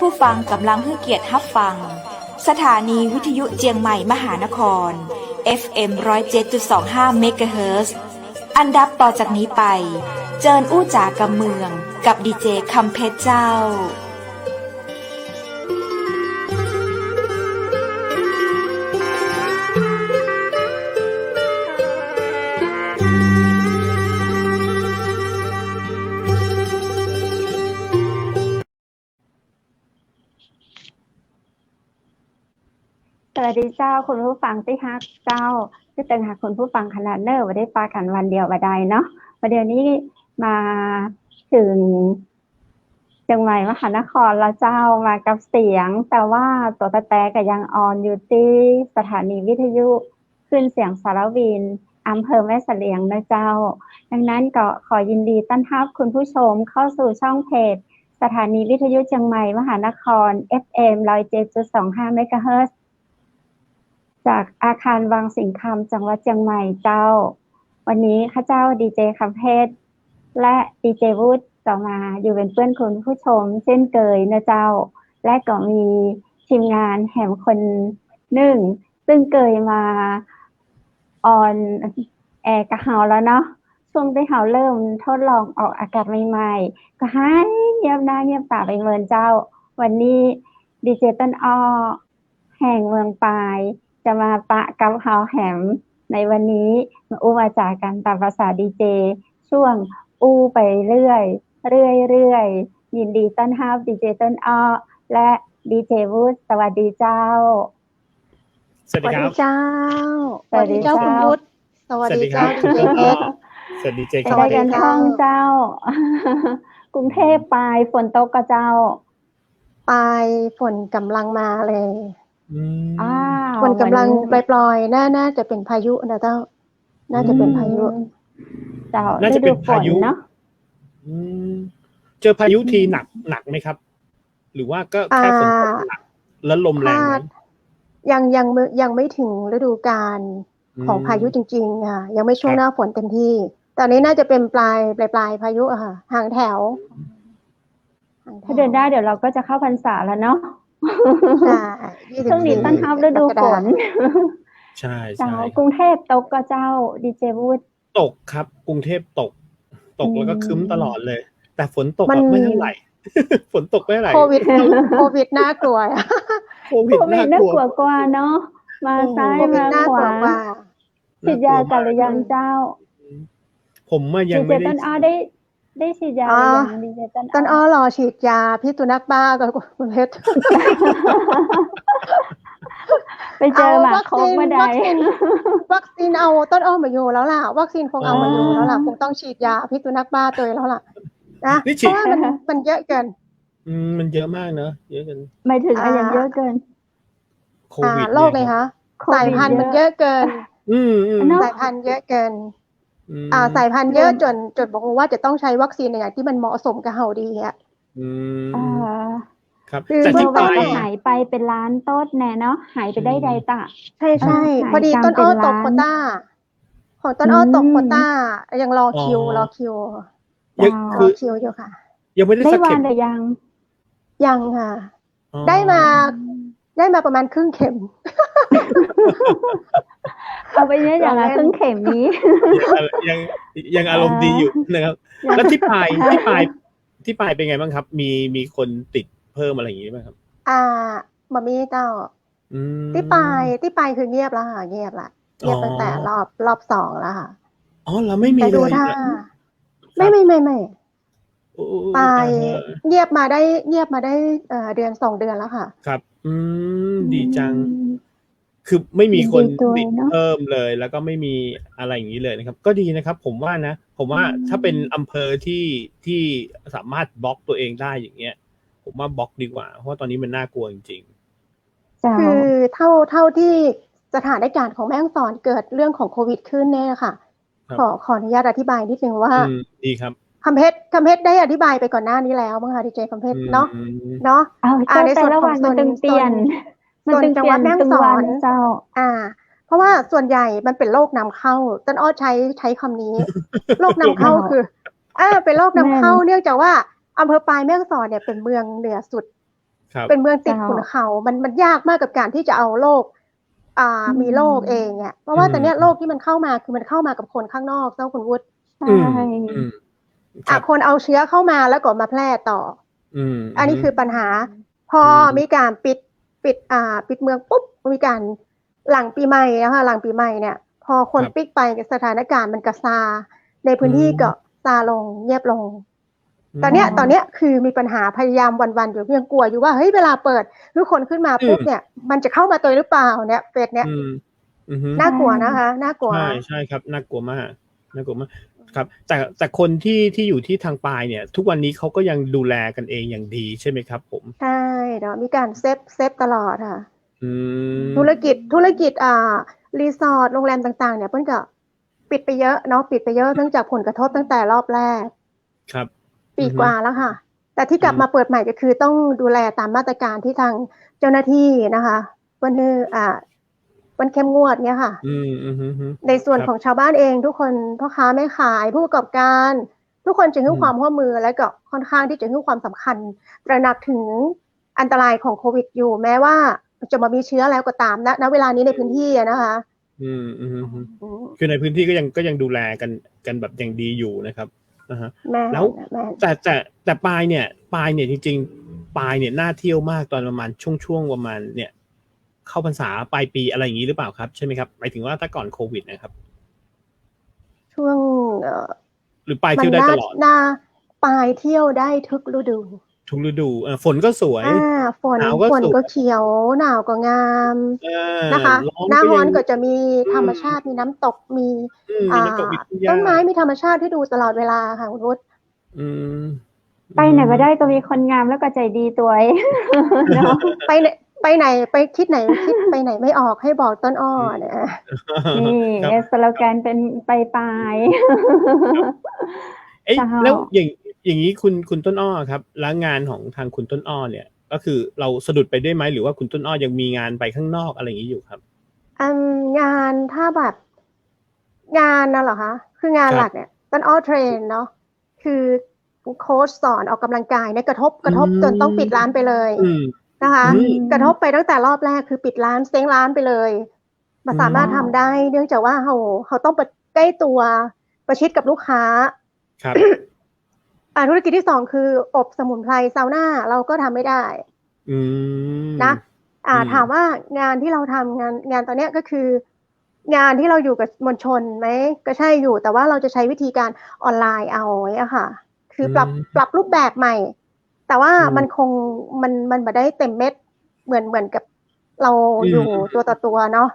ผู้ฟังกำลังให้เกียรติรับฟังสถานีวิทยุเจียงใหม่มหานคร FM 107.25 เมกะเฮิรตซ์อันดับต่อจากนี้ไปเจิญอู้จ๋ากำเมืองกับดีเจคำเพชรเจ้าสวัสดีเจ้าคุณผู้ฟังที่ฮักเจ้าที่เป็นหาคุณผู้ฟังขนาดเนอร์วันได้ปากันวันเดียววันใดเนาะวันเดียวนี้มาถึงเชียงใหม่มหานครแล้วเจ้ามากับเสียงแต่ว่าตัวแต่ก็ยังออนอยู่ที่สถานีวิทยุขึ้นเสียงสารวินอำเภอแม่เสลียงนะเจ้าดังนั้นก็ขอยินดีต้อนรับคุณผู้ชมเข้าสู่ช่องเพจสถานีวิทยุเชียงใหม่มหานคร FM 107.25 เมกะเฮิรตซ์จากอาคารวังสิงห์คำจังหวัดเชียงใหม่เจ้าวันนี้ข้าเจ้าดีเจคำเพชรและดีเจวูดก็มาอยู่เป็นเพื่อนคุณผู้ชมเช่นเคยนะเจ้าและก็มีทีมงานแหมคนหนึ่งซึ่งเคยมาออนแอร์กับเฮาแล้วเนาะช่วงที่เฮาเริ่มทดลองออกอากาศใหม่ๆก็ให้เงียบหน้าเงียบตาไปเมินเจ้าวันนี้ดีเจต้นอ้อแห่งเมืองปายจะมาปะกับเฮาแหมในวันนี้มาอู้มาจากกันตามภาษาดีเจช่วงอู้ไปเรื่อยยินดีต้อนรับดีเจต้นอ้อและดีเจวูดสวัสดีเจ้าสวัสดีครับเจ้าสวัสดีเจ้าคุณวุฒิสวัสดีเจ้าดีเจเพชรสวัสดีเจค ได้ รับ กันท่องเจ้ากรุงเทพปลายฝนตกกับเจ้าปลายฝนกำลังมาเลยฝนฝกำลังปล่อยๆน่าจะเป็นพายุนะเจ้าน่าจะเป็นพายุเจ้า น่าจะเป็นพายุเนาะเจอพายุทีหนักไหมครับหรือว่าก็แค่ฝนตกหนักแล้วลมแรงไหมยังไม่ถึงฤดูกาลของพายุจริงๆค่ะยังไม่ช่วงหน้าฝนเต็มที่ตอนนี้น่าจะเป็นปลายพายุอะค่ะห่างแถวถ้าเดินได้เดี๋ยวเราก็จะเข้าพรรษาแล้วเนาะใช่ช่วงนี้ต้อนรับฤดูฝนใช่กรุงเทพตกก็เจ้าดีเจวูดตกครับกรุงเทพตกแล้วก็ครึ้มตลอดเลยแต่ฝนตกไม่เท่าไหร่ฝนตกไม่เท่าไหร่โควิดน่ากลัวโควิดน่ากลัวกว่าเนาะมาซ้ายมาขวาฉีดยากันหรือยังเจ้าผมยังไม่ได้ได้ฉีดยาหรือยังดีเจต้นอ้อรอฉีดยาพิษสุนัขบ้ากับคุณเพชรไปเจอหมาโคกมาได้วัคซีนเอาต้นอ้อมาอยู่แล้วล่ะวัคซีนคงเอามาอยู่แล้วล่ะคงต้องฉีดยาพิษสุนัขบ้าตัวแล้วล่ะนะเพราะว่ามันเยอะเกินมันเยอะมากเนอะเยอะเกินไม่ถึงอย่างเยอะเกินโควิดโรคเลยคะสายพันธุ์มันเยอะเกินสายพันธุ์เยอะเกินสายพันธุ์เยอะจนบอกว่าจะต้องใช้วัคซีนอย่างที่มันเหมาะสมกับเฮาดีอ่ะครับแต่ที่ไปหายไปเป็นล้านต้นแน่เนาะหายไปได้ใดตะใช่พอดีต้นอ้อตกโควต้าของต้นอ้อตกโควต้ายังรอคิวอยู่ค่ะยังไม่ได้สักเข็มยังค่ะได้มาประมาณครึ่งเข็มเอาไปเนี่ยอย่างครึ่งเข็มนี้ยังอารมณ์ดีอยู่นะครับแล้วที่ปลายเป็นไงบ้างครับมีคนติดเพิ่มอะไรอย่างงี้ไหมครับมามีเจ้าที่ปลายคือเงียบแล้วค่ะเงียบตั้งแต่รอบ2แล้วค่ะเราไม่มีเลยไม่ปลายเงียบมาได้เดือน2เดือนแล้วค่ะครับดีจังคือไม่มีคนติดเพิ่มเลยแล้วก็ไม่มีอะไรอย่างนี้เลยนะครับก็ดีนะครับผมว่าถ้าเป็นอำเภอที่สามารถบล็อกตัวเองได้อย่างเงี้ยผมว่าบล็อกดีกว่าเพราะตอนนี้มันน่ากลัวจริงๆคือเท่าที่สถานการณ์ของแม่ฮ่องสอนเกิดเรื่องของโควิดขึ้นเนี่ยค่ะขออนุญาตอธิบายนิดนึงว่าดีครับคำเพชรได้อธิบายไปก่อนหน้านี้แล้วมั้งคะดีเจคำเพชรเนาะในส่วนของมันตึงเปลี่ยนส่วนจังหวัดแม่ฮ่องสอนเจ้าเพราะว่าส่วนใหญ่มันเป็นโรคนำเข้าต้นอ้อใช้คำนี้โรคนำเข้าคือเป็นโรคนำเข้าเนื่องจากว่าอำเภอปลายแม่ฮ่องสอนเนี่ยเป็นเมืองเหนือสุด ครับเป็นเมืองติดขุนเขามันยากมากกับการที่จะเอาโรคมีโรคเองเนี่ยเพราะว่าแต่เนี้ยโรคที่มันเข้ามาคือมันเข้ามากับคนข้างนอกเจ้าคุณวุฒิใช่คนเอาเชื้อเข้ามาแล้วก็มาแพร่ต่ออันนี้คือปัญหาพอมีการปิดเมืองปุ๊บมีการหลังปีใหม่นะคะหลังปีใหม่เนี่ยพอคนปิกไปสถานการณ์มันกระซาในพื้นที่ก็ซาลงเงียบลงตอนเนี้ยคือมีปัญหาพยายามวันๆอยู่ยังกลัวอยู่ว่าเฮ้ยเวลาเปิดทุกคนขึ้นมาปุ๊บเนี่ยมันจะเข้ามาตัวหรือเปล่าเนี่ยเฟสเนี่ยน่ากลัวนะคะน่ากลัวใช่ครับน่ากลัวมากครับแต่คนที่อยู่ที่ทางปลายเนี่ยทุกวันนี้เขาก็ยังดูแลกันเองอย่างดีใช่ไหมครับผมใช่เนาะมีการเซฟตลอดค่ะธุรกิจรีสอร์ทโรงแรมต่างๆเนี่ยเพิ่นก็ปิดไปเยอะเนาะปิดไปเยอะเนื่องจากผลกระทบตั้งแต่รอบแรกครับปีกว่าแล้วค่ะแต่ที่กลับมาเปิดใหม่ก็คือต้องดูแลตามมาตรการที่ทางเจ้าหน้าที่นะคะวันเข้มงวดเนี่ยค่ะในส่วนของชาวบ้านเองทุกคนพ่อค้าแม่ขายผู้ประกอบการทุกคนจะให้ความร่วมมือและก็ค่อนข้างที่จะให้ความสำคัญตระหนักถึงอันตรายของโควิดอยู่แม้ว่าจะมามีเชื้อแล้วก็ตามณเวลานี้ในพื้นที่นะคะคือในพื้นที่ก็ยังดูแลกันแบบอย่างดีอยู่นะครับแล้วแต่ปลายเนี่ยจริงๆปลายเนี่ยน่าเที่ยวมากตอนประมาณช่วงประมาณเนี่ยเข้าพรรษาปลายปีอะไรอย่างนี้หรือเปล่าครับใช่ไหมครับหมายถึงว่าถ้าก่อนโควิดนะครับช่วงหรือปลายเที่ยวได้ตลอดปลายเที่ยวได้ทุกฤดูฝนก็สวยฝนก็เขียวหนาวก็งามนะคะหน้าร้อนก็จะมีธรรมชาติมีน้ำตกมีต้นไม้มีธรรมชาติให้ดูตลอดเวลาค่ะคุณวุฒิไปไหนมาได้ก็มีคนงามแล้วก็ใจดีตัวเนาะไปไหนไปคิดไปไหนไม่ออกให้บอกต้นอ้อเนี่ยนี่สโลแกนเป็นไปแล้วอย่างนี้คุณต้นอ้อครับแล้วงานของทางคุณต้นอ้อเนี่ยก็คือเราสะดุดไปได้ไหมหรือว่าคุณต้นอ้อยังมีงานไปข้างนอกอะไรอย่างนี้อยู่ครับงานถ้าแบบงานน่ะเหรอคะคืองานหลักเนี่ยต้นอ้อเทรนเนาะคือโค้ชสอนออกกำลังกายเนี่ยกระทบจนต้องปิดร้านไปเลยนะคะกระทบไปตั้งแต่รอบแรกคือปิดร้านเซ้งร้านไปเลยมาสามารถทำได้เนื่องจากว่าเขาต้องใกล้ตัวประชิดกับลูกค้าครับธุรกิจที่สองคืออบสมุนไพรซาวน่าเราก็ทำไม่ได้นะถามว่างานที่เราทำงานตอนนี้ก็คืองานที่เราอยู่กับมวลชนไหมก็ใช่อยู่แต่ว่าเราจะใช้วิธีการออนไลน์เอาอะค่ะคือปรับรูปแบบใหม่แต่ว่ามันคงมันไม่ได้เต็มเม็ดเหมือนกับเราอยู่ตัวต่อตัวเนาะ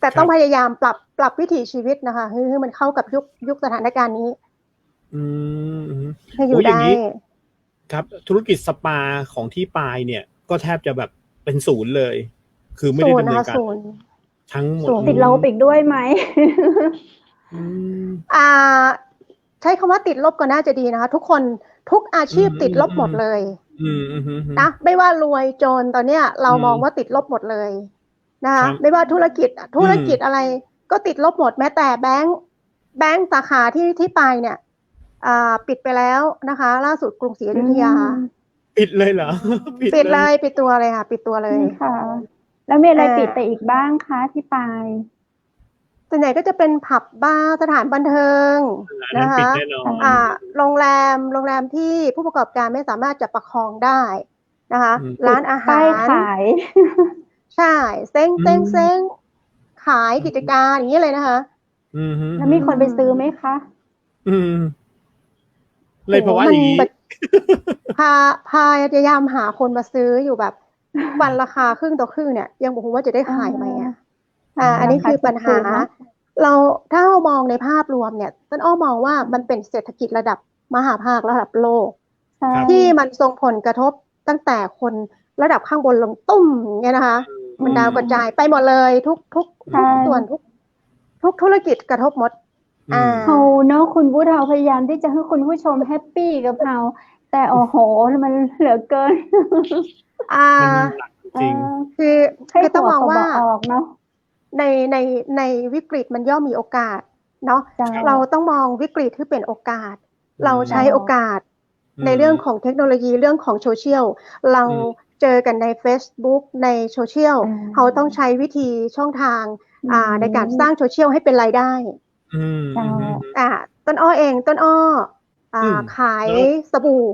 แต่ต้องพยายามปรับวิถีชีวิตนะคะให้มันเข้ากับยุคสถานการณ์นี้ให้อยู่ได้ครับธุรกิจสปาของที่ปลายเนี่ยก็แทบจะแบบเป็นศูนย์เลยคือไม่ได้ดำเนินการทั้งหมดติดลบอีกด้วยไหมใช้คำว่าติดลบก็น่าจะดีนะคะทุกอาชีพติดลบหมดเลยนะไม่ว่ารวยจนตอนเนี้ยเรามองว่าติดลบหมดเลยนะคะไม่ว่าธุรกิจอะไรก็ติดลบหมดแม้แต่แบงก์สาขาที่ไปเนี่ยปิดไปแล้วนะคะล่าสุดกรุงศรีอยุธยาปิดเลยเหรอปิดเลยปิดตัวเลยค่ะปิดตัวเลยค่ะแล้วมีอะไรปิดไปอีกบ้างคะที่ไปส่วนใหญ่ก็จะเป็นผับบาร์สถานบันเทิงนะคะโรงแรมที่ผู้ประกอบการไม่สามารถจะประคองได้นะคะร้านอาหารขายใช่เซ้งขายกิจการอย่างนี้เลยนะคะแล้วมีคนไปซื้อไหมคะเลยเพราะว่าอย่างนี้พยายามหาคนมาซื้ออยู่แบบวันราคาครึ่งต่อครึ่งเนี่ยยังบอกว่าจะได้ขายไหมอันนี้คือปัญหาถ้าเรามองในภาพรวมเนี่ยต้นอ้อมองว่ามันเป็นเศรษฐกิจระดับมหาภาคระดับโลกที่มันส่งผลกระทบตั้งแต่คนระดับข้างบนลงตุ้มเนี่ยนะคะมันดาวกระจายไปหมดเลยทุกส่วนทุกธุรกิจกระทบหมดเขาเนาะคุณผู้เราพยายามที่จะให้คุณผู้ชมแฮปปี้กับเราแต่โอ้โหมันเหลือเกินจริงคือต้องมองว่าในวิกฤตมันย่อมมีโอกาสเนาะเราต้องมองวิกฤตที่เป็นโอกาสเราใช้โอกาสในเรื่องของเทคโนโลยีเรื่องของโซเชียลเรา เจอกันใน Facebook ในโซเชียลเขาต้องใช้วิธีช่องทางในการสร้างโซเชียลให้เป็นรายได้ต้นอ้อเองต้นอ้อขายสบู่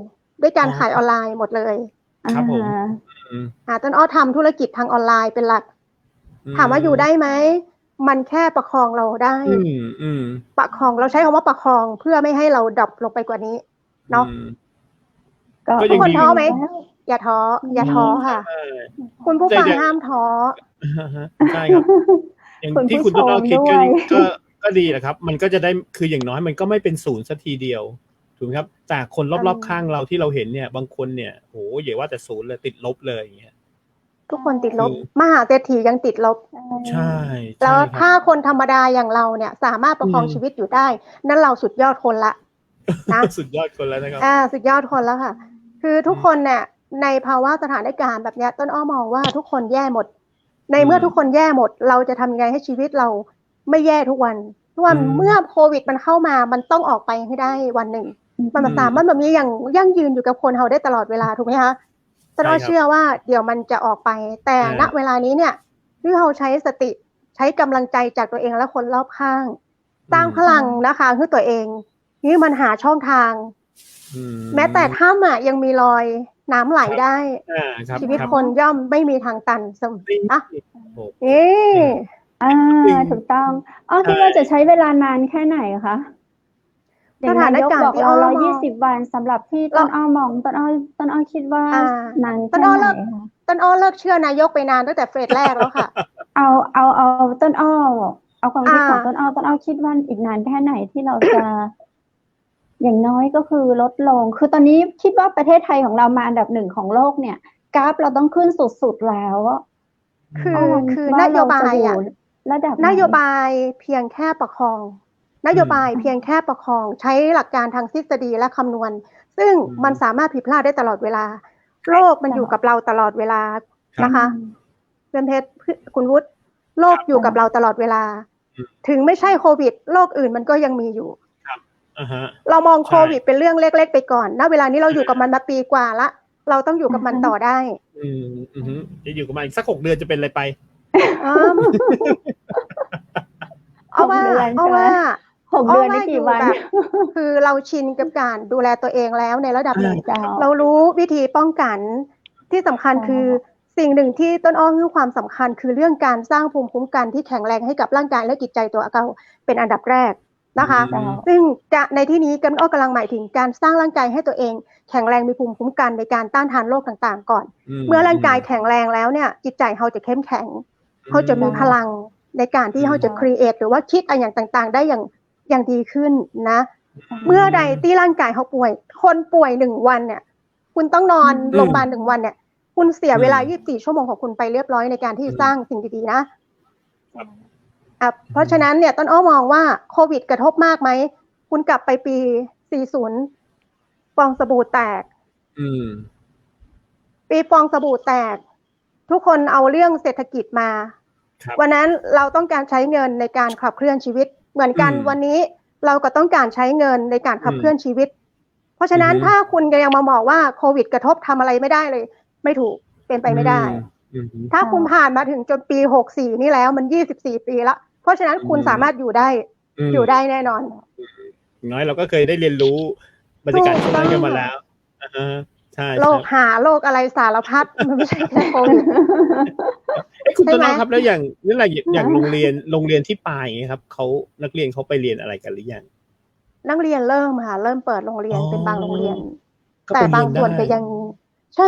ด้วยการขายออนไลน์หมดเลยครับผมต้นอ้อทำธุรกิจทางออนไลน์เป็นหลักถามว่าอยู่ได้ไหมมันแค่ประคองเราได้ประคองเราใช้คำว่าประคองเพื่อไม่ให้เราดรอปลงไปกว่านี้เนาะทุกคนท้อไหมอย่าท้ออย่าท้อค่ะคุณผู้ฟังห้ามท้อใช่ครับอย่างที่คุณต้นอ้อคิดก็ดีแหละครับมันก็จะได้คืออย่างน้อยมันก็ไม่เป็นศูนย์สักทีเดียวถูกไหมครับแต่คนรอบๆข้างเราที่เราเห็นเนี่ยบางคนเนี่ยโหอย่าว่าแต่ศูนย์เลยติดลบเลยอย่างเงี้ยทุกคนติดลบมหาเศรษฐียังติดลบใช่แล้วถ้าคนธรรมดาอย่างเราเนี่ยสามารถประคองชีวิตอยู่ได้นั่นเราสุดยอดคนละนะสุดยอดคนแล้วนะครับสุดยอดคนแล้วค่ะคือทุกคนเนี่ยในภาวะสถานการณ์แบบนี้ต้นอ้อมองว่าทุกคนแย่หมดในเมื่อทุกคนแย่หมดเราจะทำยังไงให้ชีวิตเราไม่แย่ทุกวันเมื่อโควิดมันเข้ามามันต้องออกไปให้ได้วันหนึ่งมันสามารถแบบนี้อย่างยั่งยืนอยู่กับคนเราได้ตลอดเวลาถูกไหมคะต้นอ้อเชื่อว่าเดี๋ยวมันจะออกไปแต่ณเวลานี้เนี่ยที่เราใช้สติใช้กำลังใจจากตัวเองและคนรอบข้างสร้างพลังนะคะคือตัวเองนี่มันหาช่องทางแม้แต่ถ้ำยังมีรอยน้ำไหลได้ชีวิตคนย่อมไม่มีทางตันเสมอนะถูกต้องคิดว่าจะใช้เวลานานแค่ไหนคะสถานการณ์ที่120 วันสำหรับที่ต้นอ้อมองต้นอ้อคิดว่านานแค่ไหนต้นอ้อเลิกเชื่อนายกไปนานตั้งแต่เฟสแรกแล้วค่ะเอาต้นอ้อเอาความคิดของต้นอ้อคิดว่าอีกนานแค่ไหนที่เราจะอย่างน้อยก็คือลดลงคือตอนนี้คิดว่าประเทศไทยของเรามาอันดับ1ของโลกเนี่ยกราฟเราต้องขึ้นสุดๆแล้วคือนโยบายระดับนโยบายเพียงแค่ประคองนโยบายเพียงแค่ประคองใช้หลักการทางทฤษฎีและคำนวณซึ่งมันสามารถผิดพลาดได้ตลอดเวลาโลกมันอยู่กับเราตลอดเวลานะคะเพื่อนเพชรคุณวุฒิโลกอยู่กับเราตลอดเวลาถึงไม่ใช่โควิดโลกอื่นมันก็ยังมีอยู่เรามองโควิดเป็นเรื่องเล็กๆไปก่อนณเวลานี้เราอยู่กับมันมาปีกว่าละเราต้องอยู่กับมันต่อได้จะอยู่กับมันอีกสัก6 เดือนจะเป็นอะไรไปเอาว่า6 เดือนนี่กี่วันคือเราชินกับการดูแลตัวเองแล้วในระดับหนึ่งเรารู้วิธีป้องกันที่สำคัญคือสิ่งหนึ่งที่ต้นอ้อให้ความสำคัญคือเรื่องการสร้างภูมิคุ้มกันที่แข็งแรงให้กับร่างกายและจิตใจตัวเราเป็นอันดับแรกนะคะซึ่งในที่นี้ต้นอ้อกำลังหมายถึงการสร้างร่างกายให้ตัวเองแข็งแรงมีภูมิคุ้มกันในการต้านทานโรคต่างๆก่อนเมื่อร่างกายแข็งแรงแล้วเนี่ยจิตใจเขาจะเข้มแข็งเขาจะมีพลังในการที่เขาจะครีเอทหรือว่าคิดอะไรอย่างต่างๆได้อย่างดีขึ้นนะเมื่อใดที่ร่างกายเขาป่วยคนป่วย1 วันเนี่ยคุณต้องนอนโรงพยาบาล1 วันเนี่ยคุณเสียเวลา24 ชั่วโมงของคุณไปเรียบร้อยในการที่สร้างสิ่งดีๆนะเพราะฉะนั้นเนี่ยต้นอ้อมองว่าโควิดกระทบมากไหมคุณกลับไปปี40ฟองสบู่แตกปีฟองสบู่แตกทุกคนเอาเรื่องเศรษฐกิจมาวันนั้นเราต้องการใช้เงินในการขับเคลื่อนชีวิตเหมือนกันวันนี้เราก็ต้องการใช้เงินในการขับเคลื่อนชีวิตเพราะฉะนั้นถ้าคุณยังมาบอกว่าโควิดกระทบทำอะไรไม่ได้เลยไม่ถูกเป็นไปไม่ได้ถ้าคุณผ่านมาถึงจนปี64นี่แล้วมัน24 ปีแล้วเพราะฉะนั้นคุณสามารถอยู่ได้แน่นอนน้อยเราก็เคยได้เรียนรู้บรรยากาศช่วงนั้นกันมาแล้วใช่โรคอะไรสารพัดมันไม่ใช่แค่โควิดคุณต้นอ้อครับแล้วอย่างโรงเรียนที่ปลายครับเขานักเรียนเขาไปเรียนอะไรกันหรือยังนักเรียนเริ่มเปิดโรงเรียนเป็นบางโรงเรียนแต่บางส่วนก็ยังใช่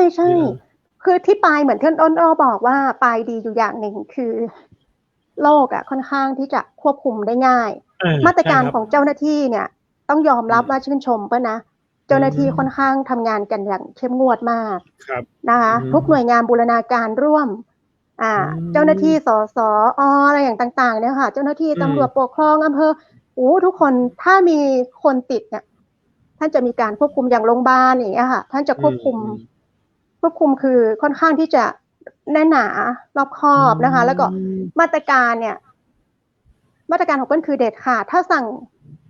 คือที่ปลายเหมือนที่ต้นอ้อบอกว่าปลายดีอยู่อย่างหนึ่งคือโรคค่อนข้างที่จะควบคุมได้ง่ายมาตรการของเจ้าหน้าที่เนี่ยต้องยอมรับว่าชื่นชมป่ะนะเจ้าหน้าที่ค่อนข้างทำงานกันอย่างเข้มงวดมากนะคะทุกหน่วยงานบูรณาการร่วมเจ้าหน้าที่สสอะไรอย่างต่างๆเนี่ยค่ะเจ้าหน้าที่ตำรวจปกครองอำเภอทุกคนถ้ามีคนติดเนี่ยท่านจะมีการควบคุมอย่างโรงพยาบาลอย่างเงี้ยค่ะท่านจะควบคุมคือค่อนข้างที่จะแน่นหนารอบคอบนะคะแล้วก็มาตรการของเปิ้ลคือเด็ดขาดถ้าสั่ง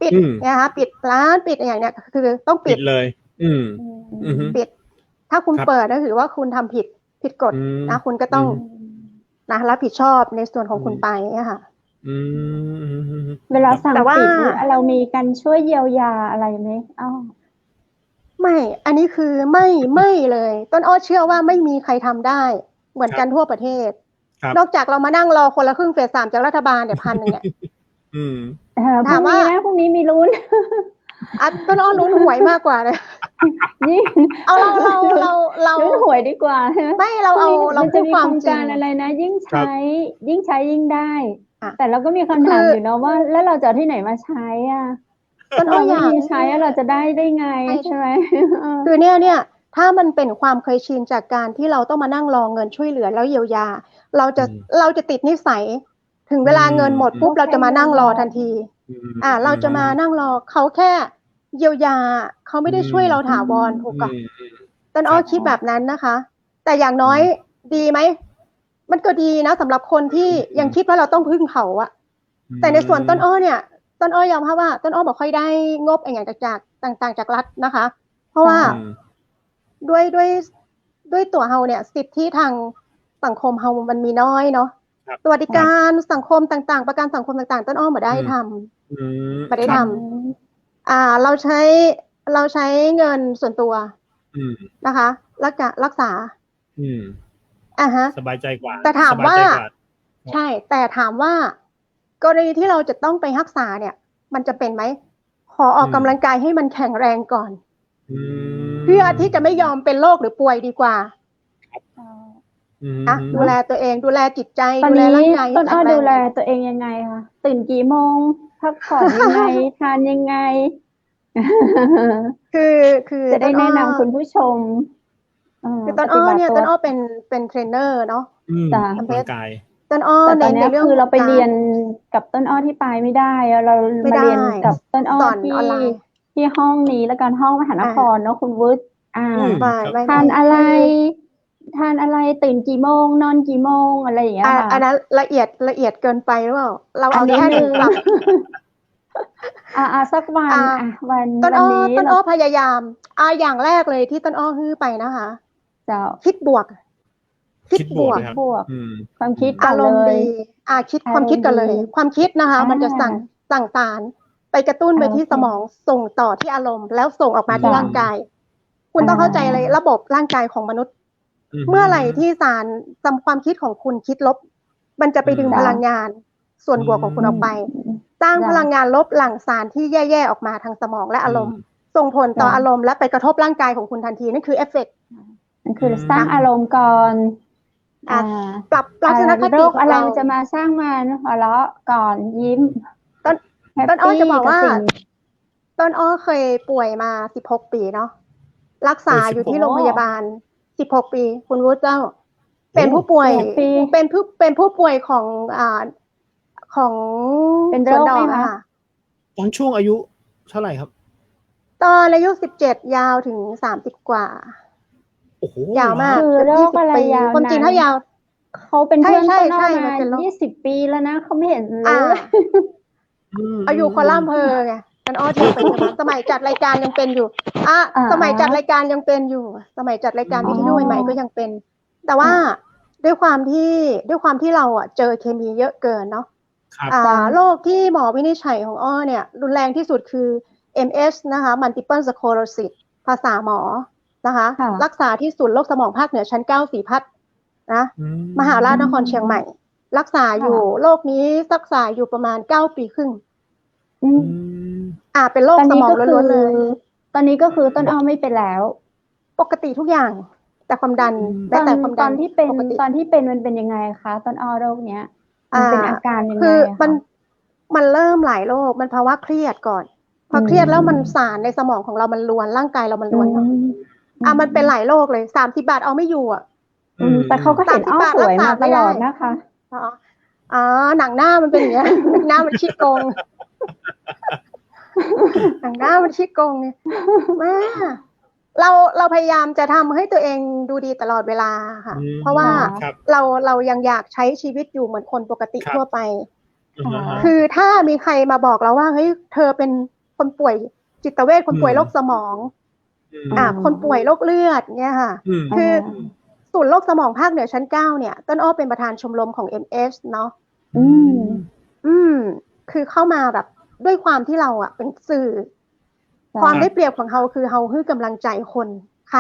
ปิดนะคะปิดร้านปิดอย่างเนี้ยคือต้องปิดเลยปิดถ้าคุณเปิดก็ถือว่าคุณทำผิด ผิดกฎนะคุณก็ต้องนะรับผิดชอบในส่วนของคุณไปเนี่ยค่ะ เวลาสั่ง แต่ว่า ปิดนี่เรามีการช่วยเยียวยาอะไรไหมอ้าว ไม่ อันนี้คือไม่เลย ต้นอ้อเชื่อว่าไม่มีใครทำได้ เหมือนกันทั่วประเทศ ครับ นอกจากเรามานั่งรอคนละครึ่งเฟส 3จากรัฐบาลเนี่ย1,000เนี่ย พรุ่งนี้นะพรุ่งนี้มีลุ้น ต้นอ้อลุ้นหวยมากกว่าเลย ยิ่ง เอาเรา ลุ้นหวยดีกว่าใช่ไหม ไม่เราพู จะ ด มี ความ โครง จริ กาง รอะไรนะ ยิ่งใช้ยิ่งได้ อ่ะ แต่เราก็มีคำถาม คือ อ อ ยู่เนาะว่าแล้วเราจะเอาที่ไหนมาใช้อ่ะ ต้นอ้ออยาก ไม่มีใช้แล้วเราจะได้ไงใช่ไหม คือเนี่ยถ้ามันเป็นความเคยชินจากการที่เราต้องมานั่งรอเงินช่วยเหลือแล้วเยียวยา เราจะติดนิสัย ถึงเวลาเงินหมดปุ๊บ โอเค เราจะมานั่งรอทันที เราจะมานั่งรอเขาแค่เยียวยาเขาไม่ได้ช่วยเราถาวรถูกกับต้นอ้อคิดแบบนั้นนะคะ แต่อย่างน้อยดีไหมมันก็ดีนะสำหรับคนที่ยังคิดว่าเราต้องพึ่งเขาอะแต่ในส่วนต้นอ้อเนี่ยต้นอ้อยอมรับว่าต้นอ้อบอกค่อยได้งบอย่างจากต่างๆจากรัฐนะคะ เพราะว่าด้วยตัวเฮาเนี่ยสิทธิทางสังคมเฮามันมีน้อยเนาะสวัสดิการสังคมต่างๆประกันสังคมต่างๆต้นอ้อไม่ได้ทำไม่ได้ทำเราใช้เงินส่วนตัวนะคะรักษาฮะ สบายใจกว่า แต่ถามว่า สบยใจก ใช่ แต่ถามว่ากรณีที่เราจะต้องไปรักษาเนี่ย มันจะเป็นไหมขอออกกำลังกายให้มันแข็งแรงก่อนเพื่อที่จะไม่ยอมเป็นโรคหรือป่วยดีกว่าดูแลตัวเองดูแลจิตใจ ตอน ดูแล นี้ ร่างกาย ต้นอ้อ ให้แข็งแรง ดูแลตัวเองยังไงคะตื่นกี่โมงพักผ่อนยังไง ทานยังไง คือ จะได้ ต้นอ้อ แนะนำคุณผู้ชม คือต้นอ้อเนี่ย ป ต้ ฏิ น บัติตัว อ้อเป็นเทรนเนอร์เนาะ จ้ะ ออกกำลังกาย ต้นอ้อ แต่ตอน ใน เนี้ย เรื่อง คือเราไป ของก เรียนกับต้นอ้อที่ปลายไม่ได้อะเรา ไม่ มา ได้ เรียนกับต้นอ้อ สอน ที่ ออนไลน์ ที่ห้องนี้แล้วกันห้องมหานครเนาะคุณวุฒิ ไม่ ทานอะไรตื่นกี่โมงนอนกี่โมงอะไรอย่างเงี้ยค่ะ อันนั้นละเอียดเกินไปหรือเปล่าเราเอา อันนี้ แค่หนึ่งกลับ สักวัน วัน ต้นอ้อ นี้ ต้นอ้อพยายามอย่างแรกเลยที่ต้นอ้อฮื้อไปนะคะ เจ้า คิดบวก คิดบวกนะครับ บวก อืม ความคิดก่อ อาน ร เล มณ์ ย ดีคิดความคิดกันเลย อารมณ์ดี ความคิดนะคะ มันจะสั่งสารไปกระตุ้นไปที่ โอเค สมองส่งต่อที่อารมณ์ แล้วส่งออกมาที่ จ้ะ ร่างกาย คุณต้องเข้าใจเลยระบบร่างกายของมนุษย์ เมื่อไหร่ที่สารความคิดของคุณคิดลบ มันจะไปดึง จ้ะ พลังงาน ส่วนบวกของคุณออกไป สร้างพลังงานลบหลั่งสารที่แย่ๆออกมาทางสมองและอารมณ์ ส่งผลต่ออารมณ์และไปกระทบร่างกายของคุณทันทีนั่นคือเอฟเฟกต์ มันคือสร้างอารมณ์ก่อน ปรับทัศนค โร ติ ค ของ อะไร เรา จะมาสร้างมันหัวเราะก่อนยิ้ม ต้น แฮป ต้นอ้อ ปี้ จะบอกว่า สิ่ง ต้นอ้อเคยป่วยมา16 ปีเนาะรักษาอยู่ที่โรงพยาบาล16 ปี คุณวุฒิเจ้า เป็นผู้ป่วย ปี เป็นผู้ป่วยของของ เป็นโร สวน ค ดอ ไหม ก คะ อะค่ะ ตอนช่วงอายุเท่าไหร่ครับ ตอนอายุ17 ยาวถึง30 กว่า โอ้โห ยาวมาก คือโรคอะไร 20 ปี ยาว ความจริง นาน ถ้ายาว เขาเป็นเพื่อน ใช่ ต้นอ้อ ใช่ มา มันเป็นโรค 20 ปีแล้วนะเขาไม่เห็นรู้ อ่า เลย อายุคนล่ำเพอไงต้นอ้อที่เป็นสมัยจัดรายการยังเป็นอยู่สมัยจัดรายการยังเป็นอยู่ สมัยจัดรายการวิทยุใหม่ๆก็ยังเป็น แต่ว่าด้วยความที่เราเจอเคมีเยอะเกินเนาะ ครับ โรคที่หมอวินิจฉัยของอ้อเนี่ยรุนแรงที่สุดคือ MS นะคะ Multiple Sclerosis ภาษาหมอนะคะ ค่ะ รักษาที่ศูนย์โรคสมองภาคเหนือชั้น9ศรีพัฒน์นะมหาราชนครเชียงใหม่ รักษาอยู่โรคนี้รักษาอยู่ประมาณ9 ปีครึ่ง อืม เป็นโรคสมองล้วนๆเลย ตอนนี้ก็คือต้นอ้อไม่เป็นแล้ว ปกติทุกอย่าง แต่ความดัน ต ได้ อน แต่ความ ต ดั อน นที่เป็น ปกติ มันเป็นยังไงคะต้นอ้อโรคเนี้ยมันเป็นอาการยังไง คือ อะคะ มันเริ่มหลายโรคมันภาวะเครียดก่อน พอเครียดแล้วมันสารในสมองของเรามันรวนร่างกายเรามันรวนเนาะมันเป็นหลายโรคเลย30 บาทเอาไม่อยู่แต่เขาก็เห็นอ้อสวยมาตลอดนะคะ หนังหน้ามันเป็นอย่างเงี้ย หน้ามันชี้โกง หนังหน้ามันชี้โกงเนี่ยเราพยายามจะทำให้ตัวเองดูดีตลอดเวลาค่ะ เพราะว่า ครับ เรายังอยากใช้ชีวิตอยู่เหมือนคนปกติ ครับ ทั่วไป อืม คือถ้ามีใครมาบอกเราว่าเฮ้ยเธอเป็นคนป่วยจิตเวชคนป่วยโรคสมอง คนป่วยโรคเลือดเนี่ยค่ะ คือ ศูนย์โรคสมองภาคเหนือชั้น 9เนี่ยต้นอ้อเป็นประธานชมรมของ MS เนาะคือเข้ามาแบบด้วยความที่เราอ่ะเป็นสื่อความได้เปรียบของเขาคือเขาฮื้อกำลังใจคนใคร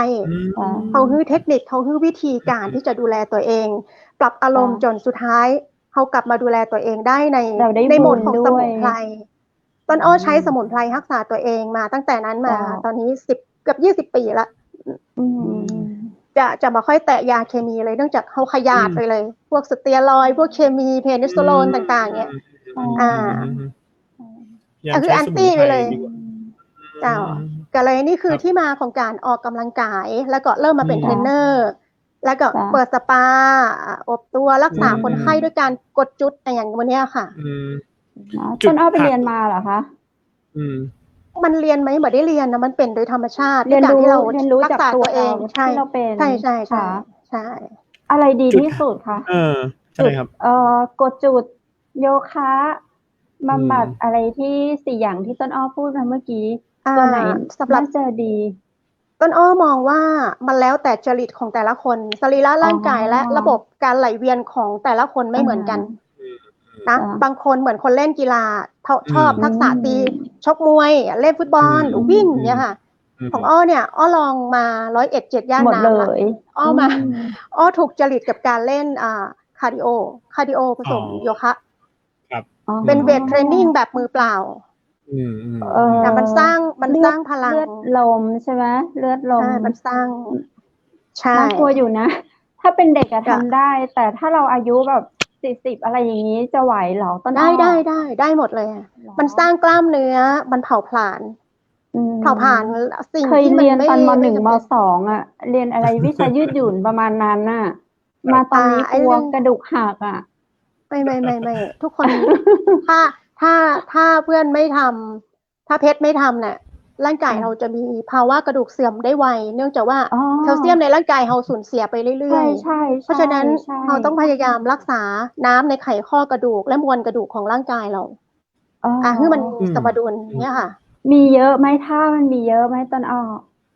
เขาฮื้อเทคนิคเขาฮื้อวิธีการที่จะดูแลตัวเองปรับอารมณ์จนสุดท้ายเขากลับมาดูแลตัวเองได้ในโหมดของสมุนไพรต้นอ้อใช้สมุนไพรรักษาตัวเองมาตั้งแต่นั้นมาตอนนี้เกือบ20 ปีละจะมาค่อยแตะยาเคมีเลยเนื่องจากเขาขยาดไปเลยพวกสเตียรอยด์พวกเคมีเพนิซิลลินต่างๆเนี่ยคือแอนตี้ไปเลยก็เลยนี่คือที่มาของการออกกำลังกายแล้วก็เริ่มมาเป็นเทรนเนอร์แล้วก็เปิดสปาอบตัวรักษาคนไข้ด้วยการกดจุดอย่างวันนี้ค่ะต้นอ้อไปเรียนมาเหรอคะมันเรียนไหมไม่ได้เรียนนะมันเป็นโดยธรรมชาติด้วยการที่เรารักษาตัวเองใช่ใช่อะไรดีที่สุดคะใช่ครับกดจุดโยคะบำบัดอะไรที่4อย่างที่ต้นอ้อพูดมาเมื่อกี้ตัวไหนสำหรับเจอดีต้นอ้อมองว่ามันแล้วแต่จริตของแต่ละคนสรีระร่างกายและระบบการไหลเวียนของแต่ละคนไม่เหมือนกันนะบางคนเหมือนคนเล่นกีฬาชอบทักษะตีชกมวยเล่นฟุตบอลหรือวิ่งเนี่ยค่ะของอ้อเนี่ยอ้อลองมา101 ย่านน้ำเลยอ้อถูกจริตกับการเล่นคาร์ดิโอผสมโยคะเป็นเวทเทรนนิ่งแบบมือเปล่าแต่มันสร้างพลังเลือดลมใช่ไหมเลือดลมมันสร้างใช่น่ากลัวอยู่นะถ้าเป็นเด็กทำได้แต่ถ้าเราอายุแบบ40อะไรอย่างนี้จะไหวเหรอต้นได้หมดเลยมันสร้างกล้ามเนื้อมันเผาผลาญสิ่งที่เคยเรียนตอนม.1 ม.2อ่ะเรียนอะไรวิชายืดหยุ่นประมาณนั้นน่ะมาตอนนี้กลัวกระดูกหักอ่ะไม่ทุกคนถ้าเพื่อนไม่ทำถ้าเพชรไม่ทำเนี่ยร่างกายเราจะมีภาวะกระดูกเสื่อมได้ไวเนื่องจากว่าแคลเซียมในร่างกายเราสูญเสียไปเรื่อยๆใช่เพราะฉะนั้นเราต้องพยายามรักษาน้ำในไขข้อกระดูกและมวลกระดูกของร่างกายเราให้มันสมดุลเนี่ยค่ะมีเยอะไหมท่ามันมีเยอะไหมต้นอ้อ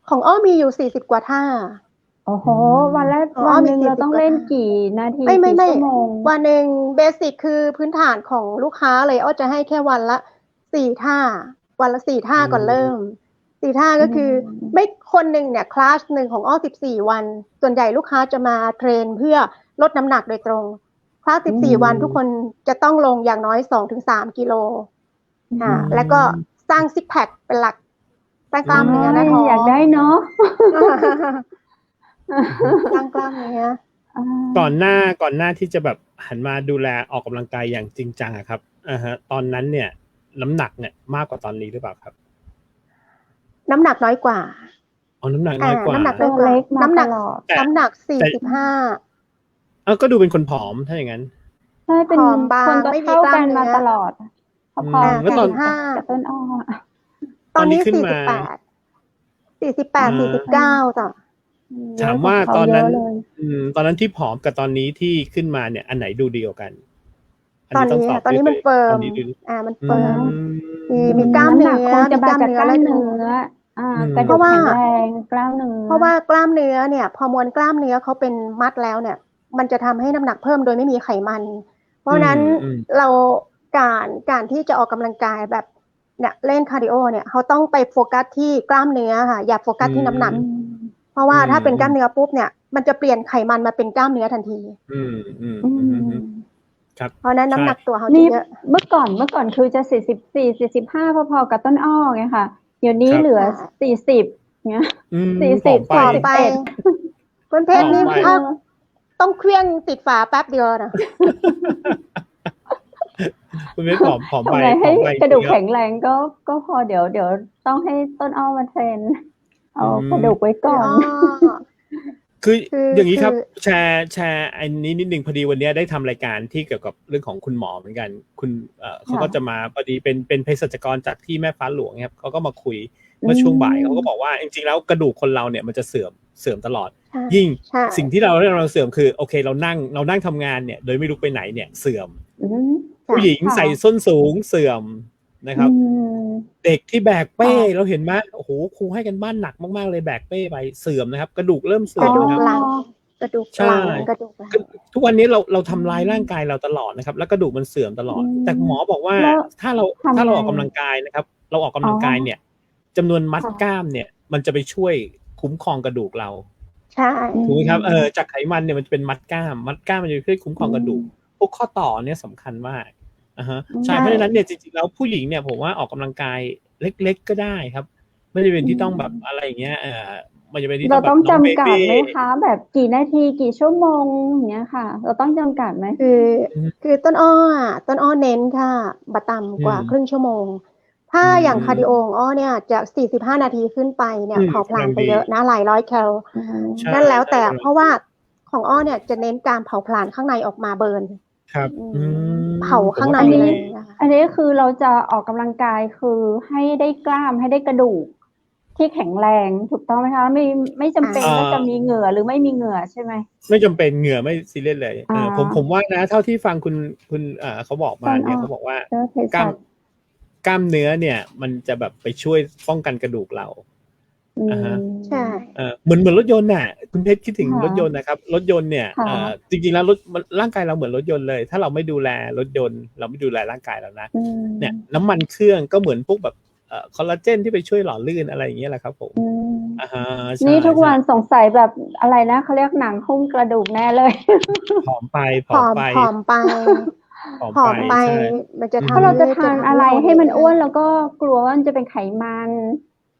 ของอ้อมีอยู่40 กว่าท่าโอ้โหวันนึงเราต้องเล่นกี่นาทีไม่วันนึงเบสิกคือพื้นฐานของลูกค้าเลยอ้อจะให้แค่วันละ4 ท่าวันละ4 ท่าก่อนเริ่ม4 ท่าก็คือไม่คนหนึ่งเนี่ยคลาสหนึ่งของอ้อ14 วันส่วนใหญ่ลูกค้าจะมาเทรนเพื่อลดน้ำหนักโดยตรงคลาส14 วันทุกคนจะต้องลงอย่างน้อย 2-3 กิโลแล้วก็สร้างซิกแพคเป็นหลักสร้างกล้ามเนื้อนะอยากได้เนาะสร้างกล้ามเนื้อก่อนหน้าที่จะแบบหันมาดูแลออกกำลังกายอย่างจริงจังอะครับตอนนั้นเนี่ยน้ำหนักเนี่ยมากกว่าตอนนี้หรือเปล่าครับน้ำหนักน้อยกว่าน้ำหนักน้อยกว่าน้ำหนักเล็กน้ำหนัก45ก็ดูเป็นคนผอมถ้าอย่างนั้นใช่เป็นคนจะเข้ากันมาตลอดพอแล้วตอนต้นอ้อตอนนี้48-49จ้ะถามว่าตอนนั้นที่ผอมกับตอนนี้ที่ขึ้นมาเนี่ยอันไหนดูดีกว่ากันตอนนี้มันเฟิร์มมันเฟิร์มมีกล้ามเนื้อจะบาดกับกล้ามเนื้อกระดูกแข็งแรงกล้ามเนื้อเพราะว่ากล้ามเนื้อเนี่ยพอมวลกล้ามเนื้อเขาเป็นมัดแล้วเนี่ยมันจะทำให้น้ำหนักเพิ่มโดยไม่มีไขมันเพราะนั้นเราการที่จะออกกำลังกายแบบเนี่ยเล่นคาร์ดิโอเนี่ยเขาต้องไปโฟกัสที่กล้ามเนื้อค่ะอย่าโฟกัสที่น้ำหนักเพราะว่าถ้าเป็นกล้ามเนื้อปุ๊บเนี่ยมันจะเปลี่ยนไขมันมาเป็นกล้ามเนื้อทันทีเพราะนั้นน้ำหนักตัวเขาเยอะเมื่อก่อนคือจะ44-45พอๆกับต้นอ้อไงค่ะเดี๋ยวนี้เหลือ40เงี้ย40ไปคุณเพชรนี่ถ้าต้องเคลื่องติดฝาแป๊บเดียวนะคุณเพชรผอมไปให้กระดูกแข็งแรงก็พอเดี๋ยวต้องให้ต้นอ้อมาเทรนเอากระดูกไว้ก่อนคืออย่างนี้ครับแชร์อันนี้นิดนึงพอดีวันนี้ได้ทำรายการที่เกี่ยวกับเรื่องของคุณหมอเหมือนกันคุณเขาก็จะมาพอดีเป็นเภสัชกรจากที่แม่ฟ้าหลวงครับเขาก็มาคุยเมื่อช่วงบ่ายเขาก็บอกว่าจริงๆแล้วกระดูกคนเราเนี่ยมันจะเสื่อมตลอดยิ่งสิ่งที่เราเสื่อมคือโอเคเรานั่งทำงานเนี่ยโดยไม่ลุกไปไหนเนี่ยเสื่อมผู้หญิงใส่ส้นสูงเสื่อมนะครับเด็กที่แบกเป้เราเห็นไหมโอ้โหครูให้กันบ้านหนักมากๆเลยแบกเป้ไปเสื่อมนะครับกระดูกเริ่มเสื่อมนะครับ กระดูกหลังกระดูกอะไร ทุกวันนี้เราทำลายร่างกายเราตลอดนะครับ แล้วกระดูกมันเสื่อมตลอด แต่หมอบอกว่า แล้ว ถ้าเรา ทำไง ออกกำลังกายนะครับ เราออกกำลังกายเนี่ยจำนวนมัดกล้ามเนี่ย มันจะไปช่วยคุ้มครองกระดูกเรา ใช่ ถูกไหมครับจากไขมันเนี่ยมันจะเป็นมัดกล้ามมันจะช่วยคุ้มครองกระดูกพวกข้อต่อเนี่ยสำคัญมากใช่เพราะฉะนั้นเนี่ยจริงๆแล้วผู้หญิงเนี่ยผมว่าออกกำลังกายเล็กๆก็ได้ครับไม่ได้เป็นที่ต้องแบบอะไรอย่างเงี้ยมันจะเป็นที่ เรา แบบ ต้อง น้อง จำ เบ กัด บี้ ไหมคะ แบบกี่นาทีกี่ชั่วโมงอย่างเงี้ยค่ะ เราต้องจำกัดไหม คือต้นอ้อเน้นค่ะบัต่ำกว่าครึ่งชั่วโมง ถ้าอย่างคาร์ดิโอของอ้อเนี่ยจาก45 นาทีขึ้นไปเนี่ยเผาผลาญไปเยอะนะหลายร้อยแคล ใช่ นั่นแล้วแต่ ใช่ เพราะว่าของอ้อเนี่ยจะเน้นการเผาผลาญข้างในออกมาเบิร์น ครับเผาข้างใน ผมว่า เลยนะคะ อันนี้คือเราจะออกกำลังกายคือให้ได้กล้ามให้ได้กระดูกที่แข็งแรงถูกต้องไหมคะไม่จำเป็นว่าจะมีเหงื่อหรือไม่มีเหงื่อใช่ไหม ไม่จำเป็นเหงื่อไม่ซีเรียสเลยผมว่านะเท่าที่ฟังคุณเขาบอกมาเนี่ยเขาบอกว่า กล้ามเนื้อเนี่ยมันจะแบบไปช่วยป้องกันกระดูกเรา ใช่ เหมือนรถยนต์น่ะคุณเพชรคิดถึงรถยนต์นะครับรถยนต์เนี่ยจริงๆแล้วร่างกายเราเหมือนรถยนต์เลยถ้าเราไม่ดูแลรถยนต์เราไม่ดูแลร่างกายเรานะเนี่ยน้ำมันเครื่องก็เหมือนพวกแบบคอลลาเจนที่ไปช่วยหล่อลื่นอะไรอย่างเงี้ยแหละครับผมนี่ทุกวันสงสัยแบบอะไรนะเขาเรียกหนังหุ้มกระดูกแน่เลยผอมไป ผอมไปมันจะทำ ถ้าเราจะทานอะไรให้มันอ้วนแล้วก็กลัวว่ามันจะเป็นไขมัน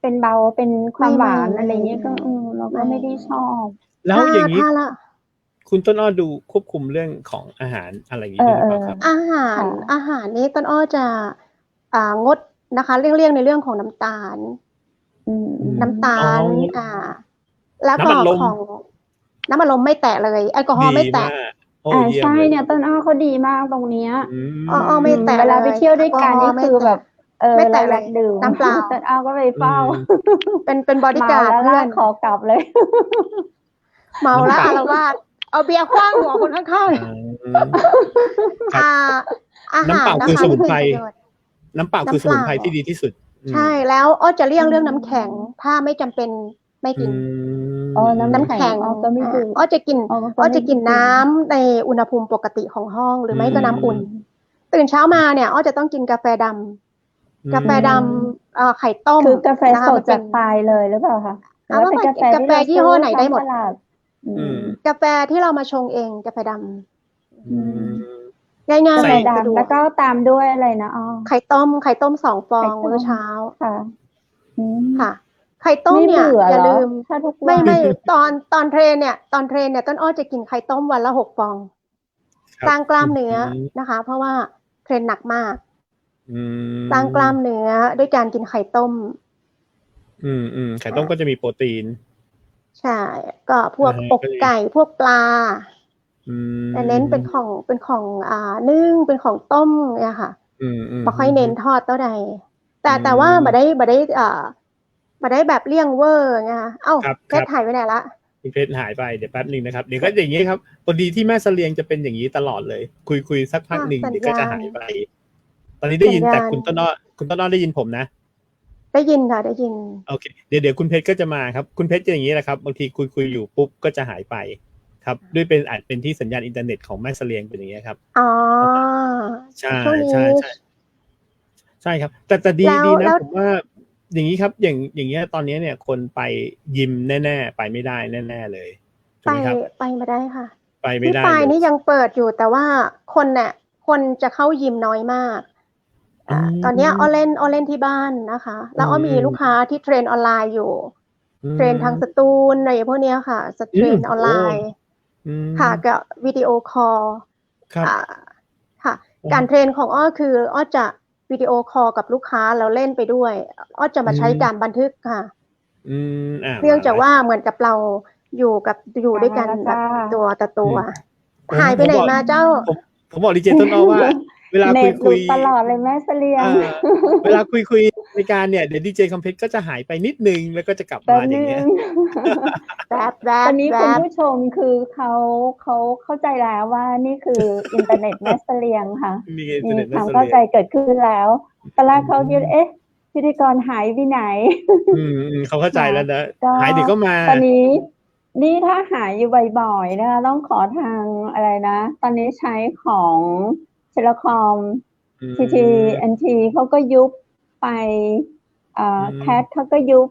เป็นเบาเป็นความหวานอะไรเงี้ยก็เราก็ไม่ได้ชอบแล้วอย่างนี้คุณต้นอ้อดูควบคุมเรื่องของอาหารอะไรอย่างนี้ด้วยหรือเปล่าครับอาหารนี้ต้นอ้อจะงดนะคะเลี่ยงในเรื่องของน้ำตาลแล้วก็ของน้ำอัดลมไม่แตะเลยแอลกอฮอล์ไม่แตะใช่เนี่ยต้นอ้อเขาดีมากตรงเนี้ยอ้อไม่แตะเวลาไปเที่ยวด้วยกันนี่คือแบบไม่แตะเลย ดื่มน้ำเปล่า ต้นอ้อก็ไปเฝ้าเป็นบอดี้การ์ดเพื่อน ขอกลับเลยเมาแล้วอาละวาดเอาเบียร์คว้างหัวคนข้างๆน้ำเปล่าคือสมุนไพรน้ำเปล่าคือสมุนไพรที่ดีที่สุดใช่แล้วอ้อจะเลี่ยงเรื่องน้ำแข็งถ้าไม่จำเป็นไม่กินน้ำแข็งก็ไม่ดื่มอ้อจะกินน้ำในอุณหภูมิปกติของห้องหรือไม่ก็น้ำอุ่นตื่นเช้ามาเนี่ยอ้อจะต้องกินกาแฟดำไข่ต้มคือกาแฟสดจากปลายเลยหรือเปล่าคะกาแฟยี่ห้อไหนได้หมดกาแฟที่เรามาชงเองกาแฟดำง่ายๆดำแล้วก็ตามด้วยอะไรนะอ๋อไข่ต้ม2 ฟองมื้อเช้าค่ะไข่ต้มเนี่ยอย่าลืมไม่ตอนเทรนเนี่ยต้นอ้อจะกินไข่ต้มวันละ6 ฟองสร้างกล้ามเนื้อนะคะเพราะว่าเทรนหนักมากสร้างกล้ามเนื้อด้วยการกินไข่ต้มไข่ต้มก็จะมีโปรตีนใช่ก็พวกอกไก่พวกปลาแต่เน้นเป็นของนึ่งเป็นของต้มเนี่ยค่ะไม่ค่อยเน้นทอดเท่าใดแต่ว่าบ่ได้แบบเลี่ยงเวอร์นะคะเพชรหายไปไหนละเพชรหายไปเดี๋ยวแป๊บนึงนะครับเดี๋ยวก็อย่างนี้ครับพอดีที่แม่เสลียงจะเป็นอย่างนี้ตลอดเลยคุยสักพักหนึ่งเดี๋ยวก็จะหายไปตอนนี้ได้ยินแต่คุณต้นอ้อได้ยินผมนะได้ยินค่ะได้ยินโอเคเดี๋ยวคุณเพชรก็จะมาครับคุณเพชรจะอย่างนี้แหละครับบางทีคุยอยู่ปุ๊บก็จะหายไปครับด้วยอาจเป็นที่สัญญาณอินเทอร์เน็ตของแม่เสลียงเป็นอย่างนี้ครับใช่ครับแต่ดีนะผมว่าอย่างนี้ครับอย่างเงี้ยตอนนี้เนี่ยคนไปยิมแน่ๆไปไม่ได้แน่ๆเลยไปไม่ได้ค่ะไปไม่ได้ที่ปลายนี่ยังเปิดอยู่แต่ว่าคนจะเข้ายิมน้อยมากตอนนี้อ้อเล่นที่บ้านนะคะแล้วอ้อมีลูกค้าที่เทรนออนไลน์อยู่เทรนทางสตูลอะไรพวกนี้ค่ะเทรนออนไลน์ค่ะกับวิดีโอคอลค่ะการเทรนของอ้อคืออ้อจะวิดีโอคอลกับลูกค้าแล้วเล่นไปด้วยอ้อจะมาใช้การบันทึกค่ะเนื่องจากว่าเหมือนกับเราอยู่ด้วยกันแบบตัวต่อตัวหายไปไหนมาเจ้าผมบอกดีเจต้นอ้อว่าเวลาคุยตลอดเลยแม่เสลียงเวลาคุยในการเนี่ยเดี๋ยวดีเจคอมเพล็กซ์ก็จะหายไปนิดนึงแล้วก็จะกลับมาอย่างเงี้ยตอนนี้คุณผู้ชมคือเขาเข้าใจแล้วว่านี่คืออินเทอร์เน็ตแม่เสลียงค่ะมีความเข้าใจเกิดขึ้นแล้วตอนแรกเขาคิดพิธีกรหายไปไหนเขาเข้าใจแล้วนะหายเดี๋ยวก็มาตอนนี้ นี่ถ้าหายอยู่บ่อยๆนะคะต้องขอทางอะไรนะ ตอนนี้ใช้ของเทเลคอม TT&T เขาก็ยุบไปแคทเขาก็ยุบ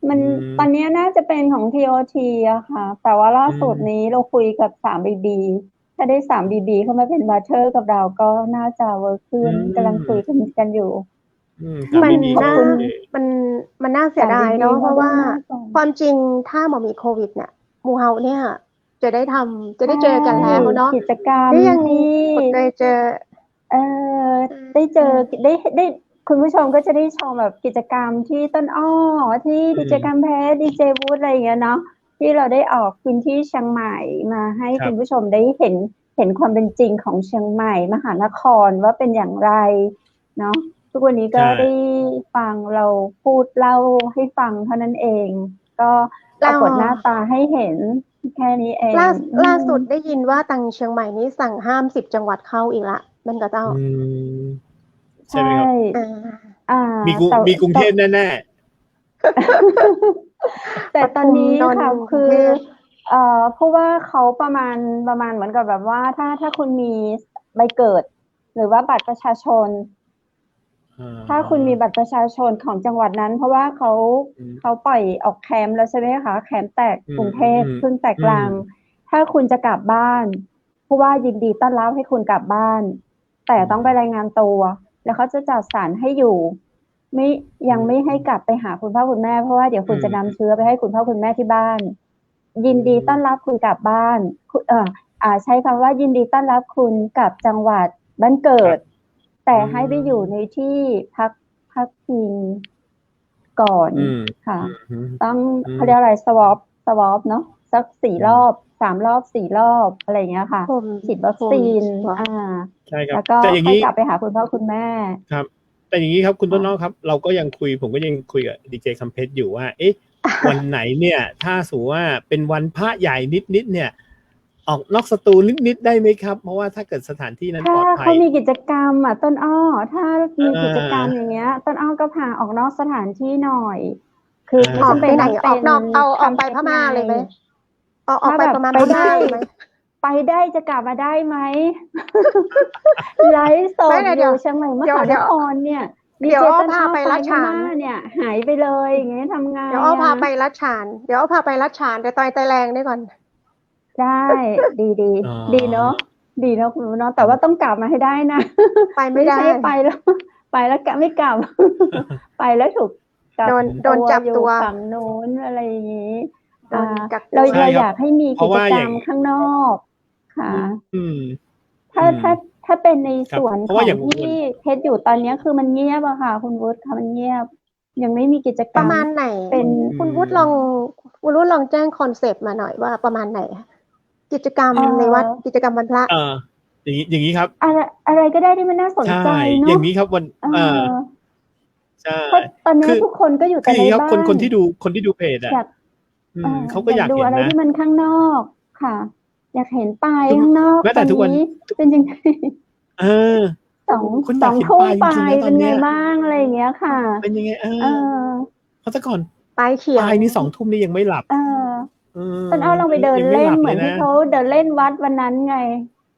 มันตอนนี้น่าจะเป็นของ TOT อะค่ะ แต่ว่าล่าสุดนี้เราคุยกับ 3BB ถ้าได้ 3BB เข้ามาเป็นบัตเทอร์กับเราก็น่าจะเวิร์คขึ้นกำลังคุยกันอยู่ มัน 3BB น่า ก็โอเค มันน่าเสียดายเนาะ 3BB เพราะว่า ก็น่าสน ความจริงถ้าหมอมีโควิดเนี่ยหมู่เฮาเนี่ยจะได้เจอกันแล้วเนาะ กิจกรรม นี่ยัง ที่ อดใจเจอ ได้เจอได้คุณผู้ชมก็จะได้ชมแบบกิจกรรมที่ต้นอ้อที่ดีเจกำแพงดีเจบูธอะไรอย่างเงี้ยเนาะที่เราได้ออกพื้นที่เชียงใหม่มาให้ ครับ คุณผู้ชมได้เห็นความเป็นจริงของเชียงใหม่มหานครว่าเป็นอย่างไรเนาะทุกวันนี้ก็ ใช่ ได้ฟังเราพูดเล่าให้ฟังเท่านั้นเอง ก็ปรากฏหน้าตาให้เห็นแค่นี้เอง ล่าสุดได้ยินว่าตังเชียงใหม่นี้สั่งห้าม10 จังหวัดเข้าอีกละมันก็เจ้า ใช่ไหมครับ อ่า มีกรุงเทพแน่ แต่ตอนนี้ ปทุม ค่ะ นนท์ คื กรุ อง เทพ เพราะว่าเขาประมาณเหมือนกับแบบว่าถ้าคุณมีใบเกิด หรือว่าบัตรประชาชน ๆ ถ้าคุณมีบัตรประชาชนของจังหวัดนั้น เพราะว่าเขาปล่อยออกแคมป์แล้วใช่ไหมคะแคมป์แตกกรุงเทพเพิ่งแตกกลางถ้าคุณจะกลับบ้านผู้ว่ายินดีต้อนรับให้คุณกลับบ้าน แต่ต้องไปรายงานตัว แล้วเขาจะจัดสรรให้อยู่ยังไม่ให้กลับไปหาคุณพ่อคุณแม่เพราะว่าเดี๋ยวคุณจะนำเชื้อไปให้คุณพ่อคุณแม่ที่บ้าน ยินดีต้อนรับคุณกลับบ้านใช้คำว่ายินดีต้อนรับคุณกลับจังหวัดบ้านเกิด แต่ให้ไปอยู่ในที่พักพิงก่อนค่ะ ต้องเขาเรียกอะไรสวอปเนาะสัก4 รอบ 3 รอบ 4 รอบอะไรอย่างเงี้ยค่ะฉีดวัคซีน ใช่ครับ แล้วก็ แต่อย่าง ค่อย นี้ กลับไปหาคุณพ่อคุณแม่ ครับ แต่อย่างนี้ครับคุณต้นน้องครับ เราก็ยังผมก็ยังคุยกับดีเจคัมเพชรอยู่ว่า เอ๊ะ วันไหนเนี่ย ถ้าสมมติว่าเป็นวันพระใหญ่นิดเนี่ย ออกนอกสตูนิดได้ไหมครับ เพราะว่าถ้าเกิดสถานที่นั้นปลอดภัย เขามีกิจกรรมต้นอ้อถ้ามีกิจกรรมอย่างเงี้ย ต้นอ้อก็พาออกนอกสถานที่หน่อย คือ ออกไปไหน เป็ ออกนอกเอาไปพม่าเลยไหมออกไปประมาณพม่าเลยไหม ไปได้จะกลับมาได้ไหม ไลฟ์สดอยู่เชียงใหม่มหานครเนี่ยเดี๋ยวอ้อพาไปรัชฉานเนี่ยหายไปเลยอย่างเงี้ยทำไงเดี๋ยวอ้อพาไปรัชฉานเดี๋ยวต่อยไตแรงได้ก่อนได้ดีเนาะคุณเนาะแต่ว่าต้องกลับมาให้ได้นะ ไปไม่ได้ ไปแล้วกลับไม่กลับ ไปแล้วถูกโดนจับตัวฝั่งโน้นอะไรอย่างนี้เรา อยากให้มีกิจกรรมข้างนอกค่ะถ้าเป็นในส่วนของที่เพชรอยู่ตอนนี้คือมันเงียบอะค่ะคุณวุฒิค่ะมันเงียบยังไม่มีกิจกรรมประมาณไหนเป็นคุณวุฒิลองแจ้งคอนเซปต์มาหน่อยว่าประมาณไหนกิจกรรมในวัดกิจกรรมวันพระอย่างนี้ครับอะไรก็ได้ที่มันน่าสนใจเนาะอย่างนี้ครับวันใช่ตอนนี้ทุกคนก็อยู่แต่ในบ้านคนที่ดูเพจเขาก็อยากดูอะไรที่มันข้างนอกค่ะอยากเห็นปลายข้างนอกแม้แต่ทุกวันเป็นยังไงสองทุ่มปลายเป็นไงบ้างอะไรอย่างเงี้ยค่ะเป็นยังไงเพราะแต่ก่อนปลายเขียวปลายนี่2 ทุ่มนี่ยังไม่หลับต้นอ้อลองไปเดินเล่นเหมือนที่เขาเดินเล่นวัดวันนั้นไง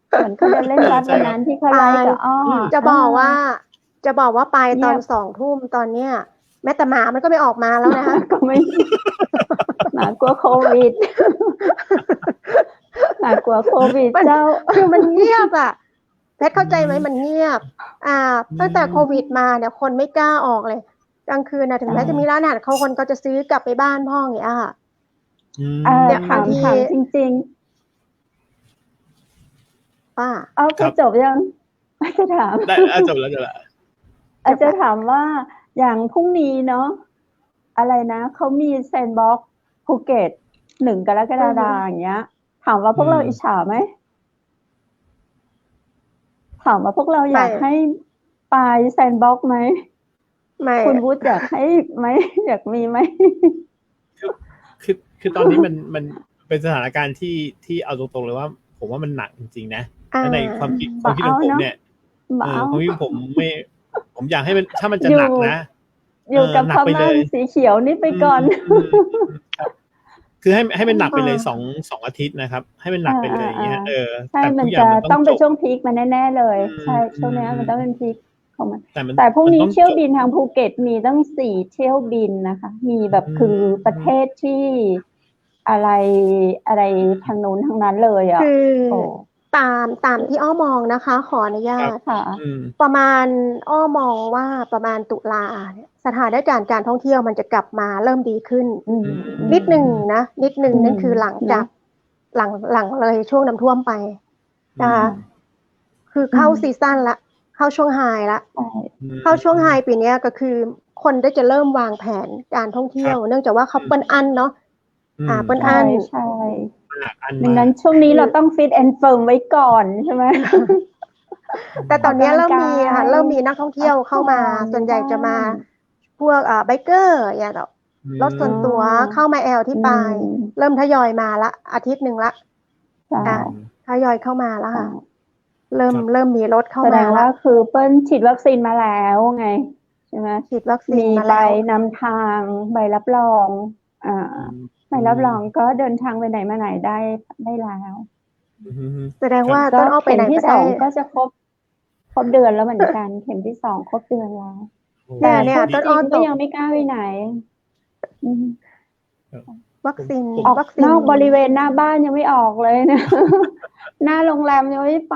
เหมือนเขาเดินเล่นวัดวันนั้นที่เขาไล่กับอ้อจะบอกว่าไปตอน2 ทุ่มตอนเนี้ยแม้แต่หมามันก็ไม่ออกมาแล้วนะคะก็ไม่หมากลัวโควิดหมากลัวโควิดเจ้าคือมันเงียบอ่ะเพชรเข้าใจไหมมันเงียบตั้งแต่โควิดมาเนี่ยคนไม่กล้าออกเลยกลางคืนนะถึงแม้จะมีร้านอาหารคนก็จะซื้อกลับไปบ้านพ่ออย่างเงี้ยเนี่ยถามจริงๆป้าเอาจบยังจะถามได้จบแล้วจะถามว่าอย่างพรุ่งนี้เนาะอะไรนะเขามีแซนด์บ็อกซ์ภูเก็ต1 กรกฎาคมอย่างเงี้ยถามว่าพวกเราอิจฉาไหมถามว่าพวกเราอยากให้ไปแซนด์บ็อกซ์ไหมคุณวุฒิอยากให้ไหมอยากมีไหมคือตอนนี้มันเป็นสถานการณ์ที่เอาตรงๆเลยว่าผมว่ามันหนักจริงๆนะในความคิดของผมเนี่ยความคิดผมอยากให้มันถ้ามันจะหนักนะอยู่กับพม่าสีเขียวนิดไปก่อน คือให้มันหนักไปเลยสองอาทิตย์นะครับ ให้มันหนักไปเลยอย่างเงี้ยใช่แต่มันทุกอย่า จะ งมัน ต้ ต้ อ อง ง เป็น จบ ช่วงพีคมันแน่ๆเลยใช่ช่วงนี้มันต้องเป็นพีคของมันแต่พรุ่งนี้เที่ยวบินทางภูเก็ตมีตั้ง4เที่ยวบินนะคะมีแบบคือประเทศที่อะไรทางนู้นทางนั้นเลยอ่ะคือ โอ้ ตามที่อ้อมองนะคะ ขออนุญาต ค่ะ ประมาณอ้อมองว่าประมาณตุลาเนี่ยสถานการณ์การท่องเที่ยวมันจะกลับมาเริ่มดีขึ้นนิดนึงนะนิดนึงนั่นคือหลังจากหลังเลยช่วงน้ำท่วมไปนะคะคือเข้าซีซั่นละเข้าช่วงไฮละเข้าช่วงไฮปีนี้ก็คือคนได้จะเริ่มวางแผนการท่องเที่ยวเนื่องจากว่าเขาเปิ้ลอันเนาะเปิ้ลอันใช่ดังนั้นช่วงนี้เราต้องฟิตแอนด์เฟิร์มไว้ก่อนใช่ไหม แต่ตอนนี้เริ่มมีค่ะเริ่มมีนักท่องเที่ยวเข้ามาส่วนใหญ่จะมาพวกไบเกอร์อย่างแบบรถส่วนตัวเข้ามาแอลที่ปลายเริ่มทยอยมาละอาทิตย์หนึ่งละทยอยเข้ามาแล้วค่ะเริ่มมีรถเข้ามาแสดงว่าคือเปิ้ลฉีดวัคซีนมาแล้วไงใช่ไหมฉีดวัคซีนมีใบนำทางใบรับรองใบรับรองก็เดินทางไปไหนมาไหนได้แล้วแสดงว่าต้นอ้อไปไหนที่สองก็จะครบเดือนแล้วเหมือนกันเข็มที่2ครบเดือนแล้วแต่ต้นอ้อก็ยังไม่กล้าไปไหนวัคซีนนอกบริเวณหน้าบ้านยังไม่ออกเลยนะ หน้าโรงแรมยังไม่ไป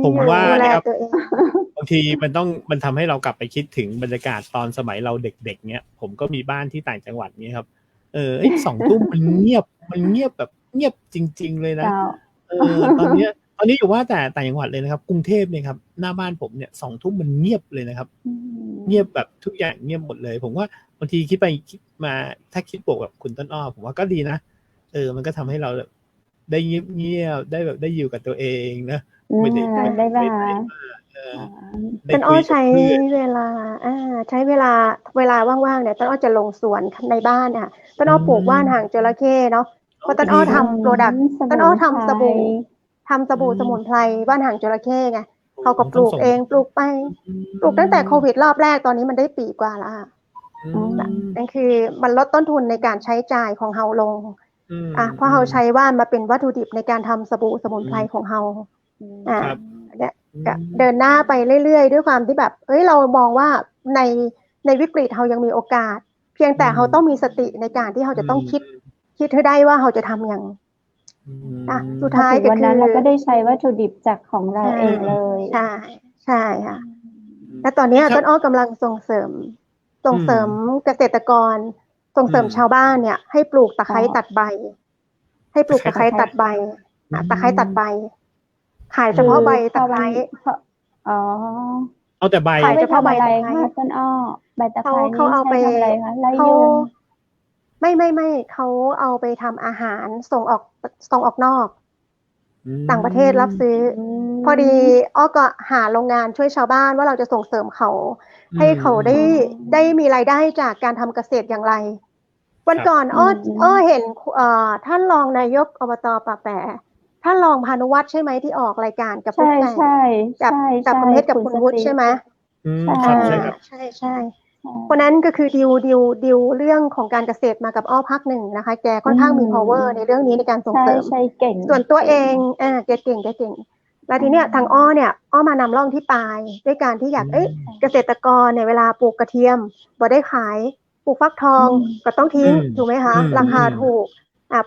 ผมว่านะครับบางทีมันทำให้เรากลับไปคิดถึงบรรยากาศตอนสมัยเราเด็กๆเนี้ยผมก็มีบ้านที่ต่างจังหวัดนี้ครับ2 ทุ่มมันเงียบแบบเงียบจริงๆเลยนะตอนนี้อยู่ว่าแต่ต่างจังหวัดเลยนะครับกรุงเทพเนี่ยครับหน้าบ้านผมเนี่ย2 ทุ่มมันเงียบเลยนะครับเงียบแบบทุกอย่างเงียบหมดเลยผมว่าบางทีคิดไปคิดมาถ้าคิดบวกกับคุณต้นอ้อผมว่าก็ดีนะมันก็ทำให้เราได้เงียบได้แบบได้อยู่กับตัวเองนะไม่ได้ต้นอ้อใช้เวลาว่างๆเนี่ยต้นอ้อจะลงสวนในบ้านค่ะต้นอ้อปลูกว่านหางจระเข้เนาะเพราะต้นอ้อทำโปรดักต์ต้นอ้อทำสบู่สมุนไพรว่านหางจระเข้ไงเขาก็ปลูกเองปลูกตั้งแต่โควิดรอบแรกตอนนี้มันได้ปีกว่าแล้วนั่นคือมันลดต้นทุนในการใช้จ่ายของเฮาลงเพราะเฮาใช้ว่านมาเป็นวัตถุดิบในการทำสบู่สมุนไพรของเฮาเนี่ยเดินหน้าไปเรื่อยๆด้วยความที่แบบเรามองว่าในวิกฤตเฮายังมีโอกาสเพียงแต่เฮาต้องมีสติในการที่เฮาจะต้องคิดให้ได้ว่าเฮาจะทำอย่างสุดท้ายก็คือเราก็ได้ใช้วัตถุดิบจากของเราเองเลยใช่ค่ะและตอนนี้ต้นอ้อกำลังส่งเสริมเกษตรกรส่งเสริมชาวบ้านเนี่ยให้ปลูกตะไคร้ตัดใบตะไคร้ตัดใบขายเฉพาะใบตะไคร้เอาแต่ใบขายเฉพาะใบตะไคร้ต้นอ้อใบตะไคร้เขาเอาไปทำอะไรคะไล่ยุงไม่เขาเอาไปทำอาหารส่งออกนอกต่างประเทศรับซื้อพอดีอ้อก็หาโรงงานช่วยชาวบ้านว่าเราจะส่งเสริมเขาให้เขาได้มีรายได้จากการทำเกษตรอย่างไรวันก่อนอ้อเห็นท่านรองนายกอบต.ป่าแปะท่านรองพานุวัฒน์ใช่ไหมที่ออกรายการกับพวกแกกับคุณเพชรกับคุณวุฒิใช่ไหมใช่คนนั้นก็คือดิวเรื่องของการเกษตรมากับอ้อพักหนึ่งนะคะแกค่อนข้างมี power ในเรื่องนี้ในการส่งเสริมส่วนตัวเองแกเก่งแล้วทีเนี้ยทางอ้อมานำร่องที่ปลายด้วยการที่อยากเกษตรกรเนี่ยเวลาปลูกกระเทียมบ่ได้ขายปลูกฟักทองก็ต้องทิ้งถูกไหมคะราคาถูก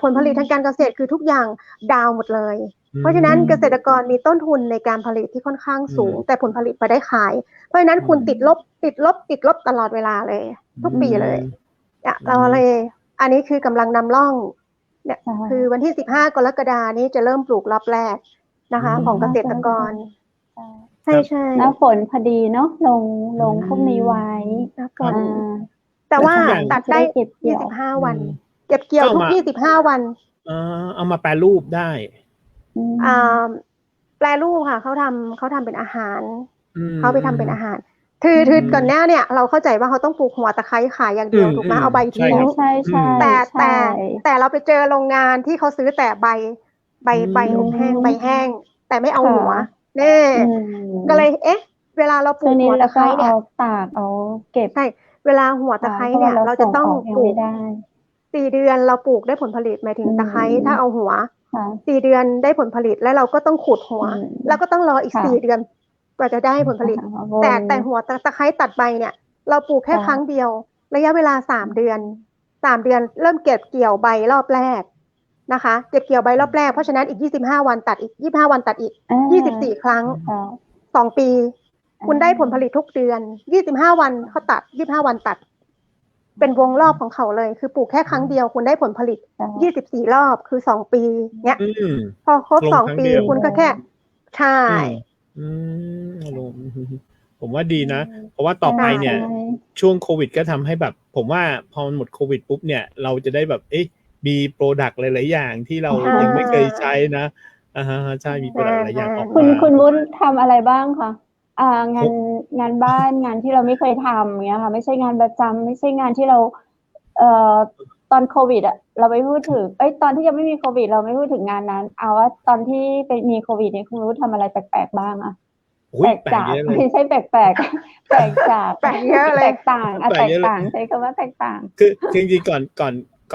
ผลผลิตทางการเกษตรคือทุกอย่างดาวหมดเลยเพราะฉะนั้นเกษตรกรมีต้นทุนในการผลิตที่ค่อนข้างสูงแต่ผลผลิตไปได้ขายเพราะฉะนั้นคุณติดลบตลอดเวลาเลยทุกปีเลยเราเลยอันนี้คือกำลังนำร่องเนี่ยคือวันที่15 กรกฎาคมนี้จะเริ่มปลูกรอบแรกนะคะของเกษตรกรใช่หน้าฝนพอดีเนาะลงพวกนี้ไว้แต่ว่าตัดได้25 วันเก็บเกี่ยวทุก25 วันเอามาแปรรูปได้แปรรูปค่ะเขาทำเป็นอาหารเขาไปทำเป็นอาหารคือก่อนหน้าเนี่ยเราเข้าใจว่าเขาต้องปลูกหัวตะไคร้ขายอย่างเดียวถูกไหมเอาใบทิ้งแต่เราไปเจอโรงงานที่เขาซื้อแต่ใบอบแห้งใบแห้งแต่ไม่เอาหัวก็เลยเวลาเราปลูกหัวตะไคร้เนี่ยตากเอาเก็บใช่เวลาหัวตะไคร้เนี่ยเราจะต้องปลูก 4 เดือนเราปลูกได้ผลผลิตหมายถึงตะไคร้ถ้าเอาหัว ค่ะ 4 เดือนได้ผลผลิตแล้วเราก็ต้องขุดหัว แล้วก็ต้องรออีก ค่ะ 4 เดือนกว่าจะได้ผลผลิต แต่หัวตะไคร้ตัดใบเนี่ย เราปลูกแค่ครั้งเดียว ระยะเวลา3 เดือน 3 เดือนเริ่มเก็บเกี่ยวใบรอบแรกนะคะเก็บเกี่ยวใบรอบแรกเพราะฉะนั้นอีก25 วันตัดอีก25 วันตัดอีก24 ครั้ง ค่ะ 2 ปี คุณได้ผลผลิตทุกเดือน25 วันเขาตัด25 วันตัด เป็นวงรอบของเขาเลย คือปลูกแค่ครั้งเดียวคุณได้ผลผลิต24 รอบคือ2 ปีเนี้ย พอครบ ลงครั้ง 2 ปี เดียว คุณก็แค่ใช่ ลงผมว่าดีนะ เพราะว่าต่อไปเนี่ย ช่วงโควิดก็ทำให้แบบ ผมว่าพอมันหมดโควิดปุ๊บเนี่ยเราจะได้แบบมีโปรดักต์หลายๆอย่างที่เรายังไม่เคยใช้นะใช่มีโปรดักต์หลายอย่างออกมา คุณวุฒิทำอะไรบ้างคะงานบ้านงานที่เราไม่เคยทำเงี้ยค่ะไม่ใช่งานประจำไม่ใช่งานที่เราตอนโควิดเราไม่พูดถึงตอนที่ยังไม่มีโควิดเราไม่พูดถึงงานนั้นเอาว่าตอนที่เป็นมีโควิดเนี่ยคุณวุฒิทำอะไรแปลกๆบ้างอะแปลกจากไม่ใช่แปลกแปลกจาก แปลกเยอะเลย แตกต่างแตกต่างใช้คำว่าแตกต่างคือจริงๆก่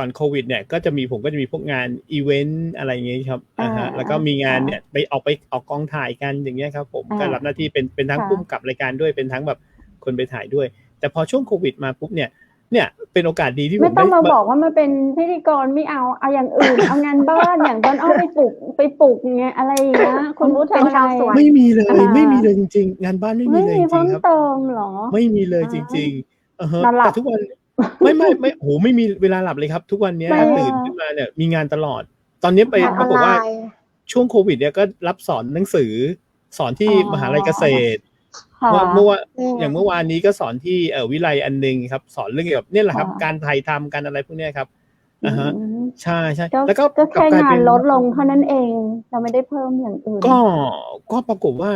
อนโควิดเนี่ยก็จะมีผมก็จะมีพวกงานอีเวนต์อะไรอย่างเงี้ยครับแล้วก็มีงานเนี่ยไปออกกองถ่ายกันอย่างเงี้ยครับผมก็รับหน้าที่เป็นทั้งผู้กำกับรายการด้วยเป็นทั้งแบบคนไปถ่ายด้วยแต่พอช่วงโควิดมาปุ๊บเนี่ยเป็นโอกาสดีที่ผมไม่ต้องมาบอกว่ามันเป็นพิธีกรไม่เอาอย่างอื่น เอางานบ้านอย่างตอนไปปลูกอย่างเงี้ยอะไรอย่างเงี้ยคุณวุฒิทำอะไรไม่มีเลยจริงๆงานบ้านไม่มีเลยจริงๆครับไม่มีเพิ่มเติมหรอไม่มีเลยจริงๆแต่ทุกวันไม่โหไม่มีเวลาหลับเลยครับทุกวันนี้ตื่นขึ้นมาเนี่ยมีงานตลอดตอนนี้ไปปรากฏว่าช่วงโควิดเนี่ยก็รับสอนหนังสือสอนที่มหาลัยเกษตรเมื่อวานนี้ก็สอนที่วิไลอันนึงครับสอนเรื่องเกี่ยวกับเนี่ยแหละครับการถ่ายทำการอะไรพวกนี้ครับใช่แล้วก็แค่งานลดลงเท่านั้นเองเราไม่ได้เพิ่มอย่างอื่นก็ปรากฏว่า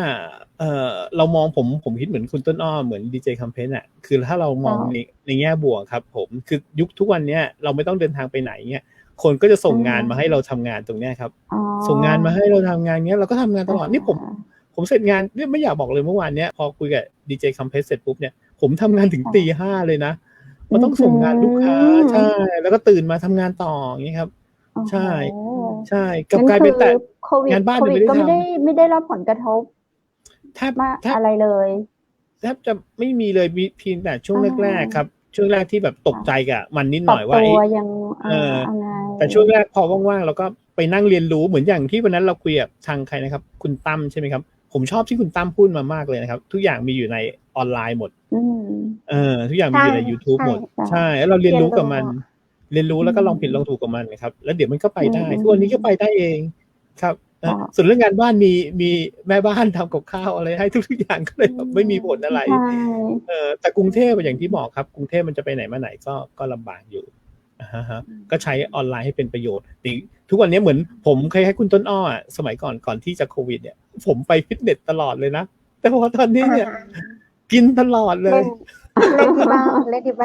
เรามองผมคิดเหมือนคุณต้นอ้อเหมือนดีเจคัมเพนอ่ะคือถ้าเรามองในแง่บวกครับผมคือยุคทุกวันเนี้ยเราไม่ต้องเดินทางไปไหนเงี้ยคนก็จะส่งงานมาให้เราทำงานตรงเนี้ยครับส่งงานมาให้เราทำงานเงี้ยเราก็ทำงานตลอดนี่ผมเสร็จงานเนี่ยไม่อยากบอกเลยเมื่อวานเนี้ยพอคุยกับดีเจคัมเพนเสร็จปุ๊บเนี่ยผมทำงานถึงตี 5เลยนะมันต้องส่งงานลูกค้าใช่แล้วก็ตื่นมาทำงานต่ออย่างนี้ครับใช่กับกลายเป็นแต่งานบ้านก็ไม่ได้รับผลกระทบแทบอะไรเลยแทบจะไม่มีเลยมีเพียงแต่ช่วงแรกๆครับช่วงแรกที่แบบตกใจกับมันนิดหน่อยว่าแต่ช่วงแรกพอว่างๆเราก็ไปนั่งเรียนรู้เหมือนอย่างที่วันนั้นเราคุยกับทางใครนะครับคุณตั้มใช่ไหมครับผมชอบที่คุณตั้มพูดมามากเลยนะครับทุกอย่างมีอยู่ในออนไลน์หมดทุกอย่างมีอยู่ใน YouTube หมดใช่แล้วเราเรียนรู้กับมันเรียนรู้แล้วก็ลองผิดลองถูกกับมันนะครับแล้วเดี๋ยวมันก็ไปได้ทุกวันนี้ก็ไปได้เองครับส่วนเรื่องงานบ้านมีแม่บ้านทำกับข้าวอะไรให้ทุกอย่างก็เลยไม่มีผลอะไรแต่กรุงเทพอย่างที่บอกครับกรุงเทพมันจะไปไหนมาไหนก็ลำบากอยู่ก็ใช้ออนไลน์ให้เป็นประโยชน์ทุกวันนี้เหมือนผมเคยให้คุณต้นอ้อสมัยก่อนที่จะโควิดเนี่ยผมไปฟิตเนสตลอดเลยนะแต่พอตอนนี้เนี่ยกินตลอดเลยเล่นที่บ้านเล่นที่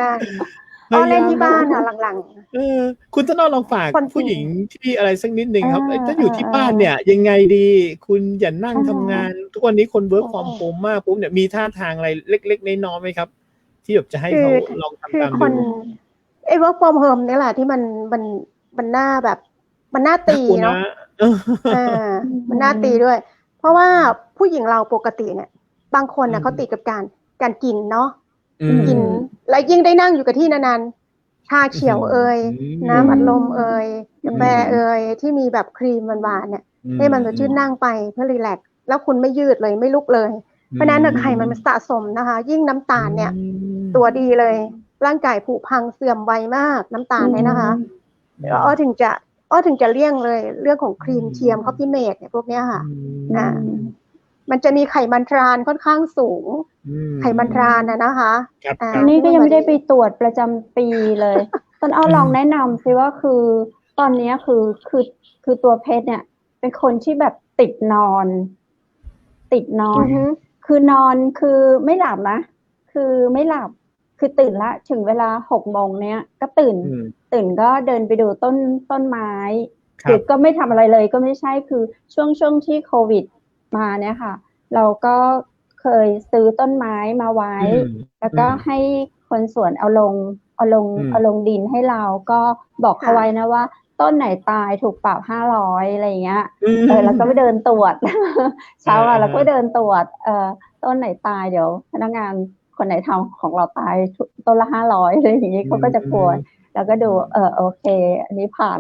บ้านหลังๆคุณต้นอ้อลองฝากผู้หญิงที่อะไรสักนิดนึงครับถ้าอยู่ที่บ้านเนี่ยยังไงดีคุณอย่านั่งทำงานทุกวันนี้คนเวิร์กฟอร์มโฮมมากปุ๊บเนี่ยมีท่าทางอะไรเล็กๆน้อยๆไหมครับที่แบบจะให้เขาลองทำตามดูwork from home นี่แหละที่มันน่าแบบมันน่าตีเนาะมันน่าตีด้วยเพราะว่าผู้หญิงเราปกติเนี่ยบางคนเขาติดกับการกินเนาะกินแล้วยิ่งได้นั่งอยู่กับที่นานๆชาเขียวน้ำอัดลมกาแฟที่มีแบบครีมหวานๆเนี่ยให้มันสดชื่นนั่งไปเพื่อรีแลกซ์แล้วคุณไม่ยืดเลยไม่ลุกเลยเพราะนั้นไขมันสะสมนะคะยิ่งน้ำตาลเนี่ยตัวดีเลยร่างกายผุพังเสื่อมไวมากน้ำตาลเนี่ยนะคะอ้อถึงจะเลี่ยงเลยเรื่องของครีมเทียมคอฟฟี่เมดเนี่ยพวกเนี้ยค่ะมันจะมีไขมันทรานค่อนข้างสูงไขมันทรานนะคะนี่ก็ยังไม่ได้ไปตรวจประจำปีเลยต้นอ้อลองแนะนำซิว่าคือตอนนี้คือตัวเพชรเนี่ยเป็นคนที่แบบติดนอนคือนอนคือไม่หลับนะคือไม่หลับคือตื่นละถึงเวลา6 โมงเนี้ยก็ตื่นก็เดินไปดูต้นไม้คือก็ไม่ทำอะไรเลยก็ไม่ใช่คือช่วงที่โควิดมาเนี่ยค่ะเราก็เคยซื้อต้นไม้มาไว้แล้วก็ให้ คนสวนเอาลงเอาลงดินให้เราก็บอกเขาไว้นะว่าต้นไหนตายถูกปรับ500อะไรอย่างเงี้ยแล้วก็ไปเดินตรวจ เช้าเราก็เดินตรวจต้นไหนตายเดี๋ยวพนักงานคนไหนทำของเราตายต้นละ500อะไรอย่างงี้เขาก็จะกลัวแล้วก็ดูโอเคอันนี้ผ่า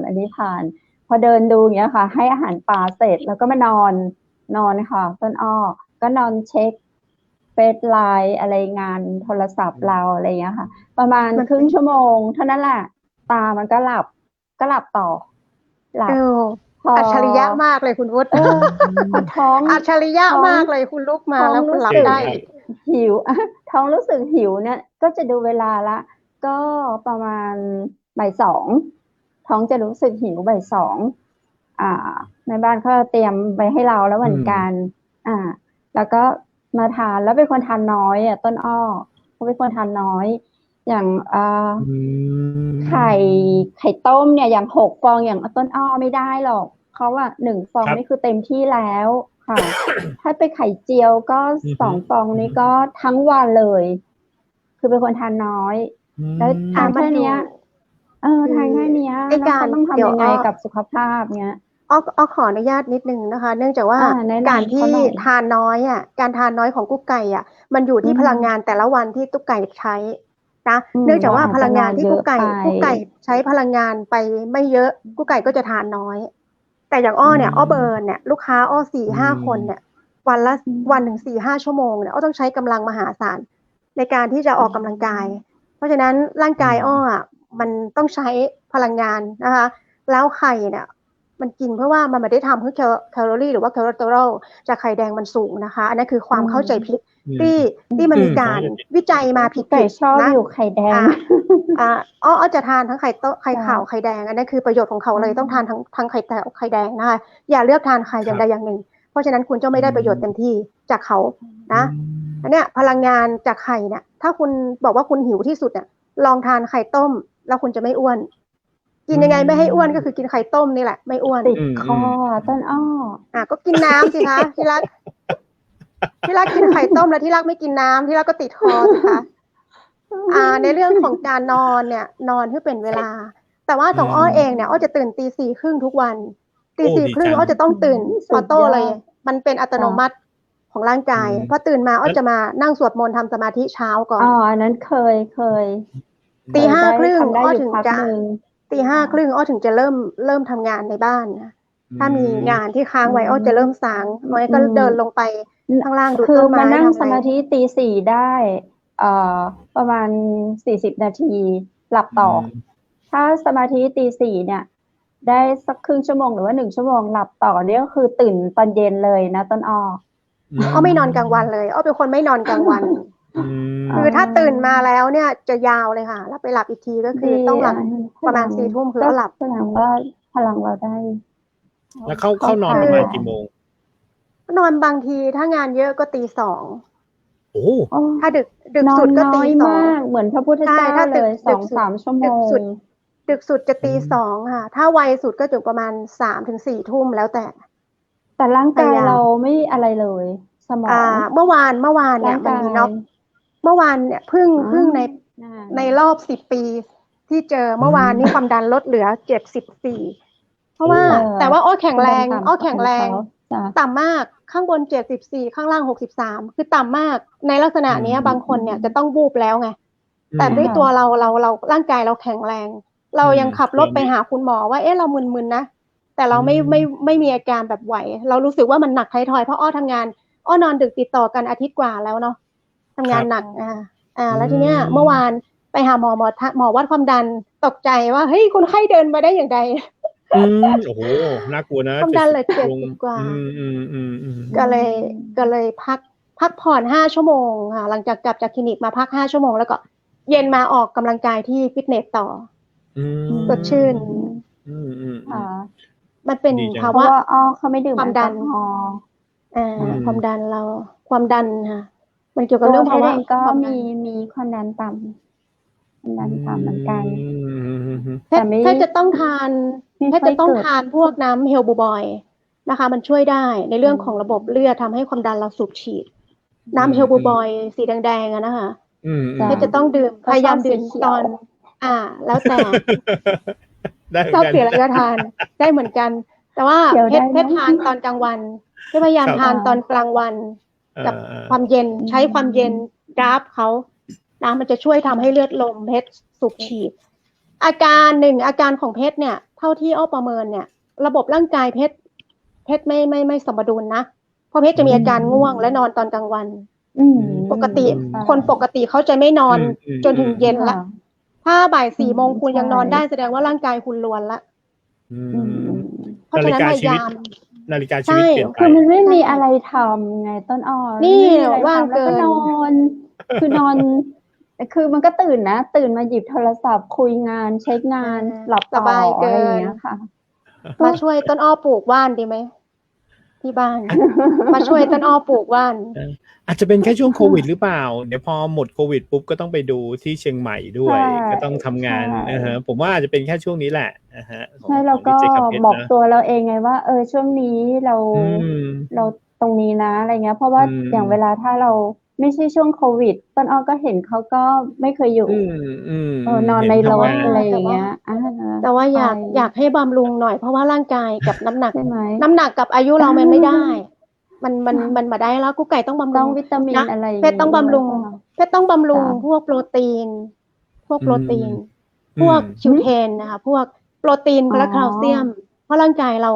นพอเดินดูอย่างเงี้ยค่ะให้อาหารปลาเสร็จแล้วก็มานอนค่ะต้นอ้อก็นอนเช็คเฟซไลน์อะไรงานโทรศัพท์เราอะไรอย่างเงี้ยค่ะประมาณครึ่งชั่วโมงเท่านั้นแหละตามันก็หลับต่อหลับอัจฉริยะมากเลยคุณวุฒิพอท้องอัจฉริยะมากเลยคุณลุกมาแล้วคุณหลับได้หิวท้องรู้สึกหิวเนี่ยก็จะดูเวลาละก็ประมาณบ่ายสองท้องจะรู้สึกหิวบ่ายสองในบ้านเขาเตรียมไว้ให้เราแล้วเหมือนกันแล้วก็มาทานแล้วเป็นคนทานน้อยต้นอ้อเขาเป็นคนทานน้อยอย่างไข่ต้มเนี่ยอย่าง6 ฟองอย่างต้นอ้อไม่ได้หรอกเขา1 ฟองนี่คือเต็มที่แล้วค่ะ ถ้าไปไข่เจียวก็2 ฟองนี้ก็ทั้งวันเลยคือเป็นคนทานน้อยแล้วทานแค่นี้ทานแค่นี้แล้วเขาต้องทำยังไงกับสุขภาพเนี้ยขออนุญาตนิดนึงนะคะเนื่องจากว่าการที่ทานน้อยการทานน้อยของกุ๊กไก่มันอยู่ที่พลังงานแต่ละวันที่กุ๊กไก่ใช้นะเนื่องจากว่าพลังงานที่กุ๊กไก่ใช้พลังงานไปไม่เยอะกุ๊กไก่ก็จะทานน้อยแต่อย่างอ้อเนี่ยอ้อเบิร์นเนี่ยลูกค้าอ้อ4-5 คนเนี่ยวันหนึ่ง4-5 ชั่วโมงเนี่ยอ้อต้องใช้กำลังมหาศาลในการที่จะออกกำลังกายเพราะฉะนั้นร่างกายอ้อมันต้องใช้พลังงานนะคะแล้วไข่เนี่ยมันกินเพราะว่ามันไม่ได้ทำเพื่อแคลอรี่หรือว่าคอเลสเตอรอลจากไข่แดงมันสูงนะคะอันนั้นคือความเข้าใจผิดที่มันมีการวิจัยมาผิดชอบอยู่ไข่แดงอ้อจะทานทั้งไข่ขาวไข่แดงอันนั้นคือประโยชน์ของเขาเลยต้องทานทั้งไข่แดงนะคะอย่าเลือกทานไข่อย่างใดอย่างหนึ่งเพราะฉะนั้นคุณจะไม่ได้ประโยชน์เต็มที่จากเขานะอันเนี้ยพลังงานจากไข่เนี่ยถ้าคุณบอกว่าคุณหิวที่สุดเนี่ยลองทานไข่ต้มแล้วคุณจะไม่อ้วนกินยังไงไม่ให้อ้วนก็คือกินไข่ต้มนี่แหละไม่อ้วนติดคอต้นอ้อก็กินน้ำสิคะที่รักกินไข่ต้มแล้วที่รักไม่กินน้ำที่รักก็ติดคอสิคะในเรื่องของการนอนเนี่ยนอนให้เป็นเวลาแต่ว่าของอ้อเองเนี่ยอ้อจะตื่น4:30ทุกวัน4:30อ้อจะต้องตื่นออโต้เลยมันเป็นอัตโนมัติของร่างกายพอตื่นมาอ้อจะมานั่งสวดมนต์ทำสมาธิเช้าก่อนอันนั้นเคย5:30อ้อถึงจะ5:30อ้อถึงจะเริ่มทำงานในบ้านนะถ้ามีงานที่ค้างไว้อ้อจะเริ่มสางน้อยก็เดินลงไปข้างล่างดูต้นไม้มานั่งสมาธิ4:00ได้ประมาณ40 นาทีหลับต่อถ้าสมาธิ4:00เนี่ยได้สักครึ่งชั่วโมงหรือว่า1 ชั่วโมงหลับต่อเนี่ยก็คือตื่นตอนเย็นเลยนะต้นอ้อไม่นอนกลางวันเลยอ้อเป็นคนไม่นอนกลางวันคือถ้าตื่นมาแล้วเนี่ยจะยาวเลยค่ะแล้วไปหลับอีกทีก็คือต้องหลับประมาณ4 ทุ่มคือก็หลับแสดงว่าพลังเราได้แล้วเข้านอนประมาณกี่โมงนอนบางทีถ้างานเยอะก็2:00ถ้าดึกสุดก็2:00เหมือนพระพุทธเจ้าเลย2-3 ชั่วโมงดึกสุดจะ2:00ค่ะถ้าไวสุดก็ถึงประมาณ3-4 ทุ่มแล้วแต่ร่างกายเราไม่อะไรเลยสมองเมื่อวานเนี่ยมันมีน็อกเมื่อวานเนี่ยเพิ่งในรอบ10 ปีที่เจอเมื่อวานนี้ความดันลดเหลือ74เพราะว่าแต่ว่าอ้อแข็งแรงต่ำมากข้างบน74ข้างล่าง63คือต่ำมากในลักษณะนี้บางคนเนี่ยจะต้องวูบแล้วไงแต่ด้วยตัวเราร่างกายเราแข็งแรงเรายังขับรถไปหาคุณหมอว่าเรามึนๆนะแต่เราไม่มีอาการแบบไหวเรารู้สึกว่ามันหนักท้ายทอยเพราะอ้อทำงานอ้อนอนดึกติดต่อกันอาทิตย์กว่าแล้วเนาะทำงานหนักแล้วทีเนี้ยเมื่อวานไปหาหมอวัดความดันตกใจว่าเฮ้ยคนไข้เดินมาได้อย่างไรโอ้โหน่ากลัวนะความดันเลย70 กว่าก็เลยพักผ่อน5 ชั่วโมงค่ะหลังจากกลับจากคลินิกมาพัก5 ชั่วโมงแล้วก็เย็นมาออกกำลังกายที่ฟิตเนสต่อสดชื่นมันเป็นภาวะเขาไม่ดื่มความดันความดันเราความดันค่ะมันเกี่ยวกับเรื่องภาวะก็มีความดันต่ำเหมือนกันถ้าจะต้องทานพวกน้ำเฮลบูบอยนะคะมันช่วยได้ในเรื่องของระบบเลือดทำให้ความดันเราสูบฉีดน้ำเฮลบูบอยสีแดงๆนะคะ เพชรจะต้องดื่มพยายามดื่มตอนแล้วแต่ ได้ ชอบเสียระยะทานได้เหมือนกัน แต่ว่าเพชรทานตอนกลางวันพยายามทานตอนกลางวันกับความเย็นใช้ความเย็นดราฟเขานะมันจะช่วยทำให้เลือดลมเพชรสูบฉีดอาการของเพชรเนี่ยเท่าที่อ้อประเมินเนี่ยระบบร่างกายเพชรไม่สมดุลนะเพราะเพชรจะมีอาการง่วงและนอนตอนกลางวันปกติคนปกติเขาจะไม่นอนจนถึงเย็นละถ้าบ่าย 4 โมงคุณยังนอนได้แสดงว่าร่างกายคุณรวนละเพราะฉะนั้นพยายามนาฬิกาชีวิตเปลี่ยนไปคือมันไม่มีอะไรทำไงต้นอ้อนี่ว่างเกินนอนคือนอนคือมันก็ตื่นมาหยิบโทรศัพท์คุยงานเช็คงานหลับสบายเกินค่ะมาช่วยต้นอ้อปลูกว่านดีไหมที่บ้านมาช่วยต้นอ้อปลูกว่านอาจจะเป็นแค่ช่วงโควิดหรือเปล่าเดี๋ยวพอหมดโควิดปุ๊บก็ต้องไปดูที่เชียงใหม่ด้วยก็ต้องทำงานผมว่าอาจจะเป็นแค่ช่วงนี้แหละใช่เราก็บอกตัวเราเองไงว่าช่วงนี้เราตรงนี้นะอะไรเงี้ยเพราะว่าอย่างเวลาถ้าเราไม่ใช่ช่วงโควิดต้นอ้อก็เห็นเขาก็ไม่เคยอยู่นอนในรถอะไรอย่างเงี้ยแต่ว่าอยากให้บำรุงหน่อยเพราะว่าร่างกายกับน้ำหนักน้ำหนักกับอายุเรามันไม่ได้มันมาได้แล้วกุ๊กไก่ต้องบำรุงวิตามินอะไรเพชรต้องบำรุงพวกโปรตีนพวกคิวเทนนะคะพวกโปรตีนและแคลเซียมเพราะร่างกายเรา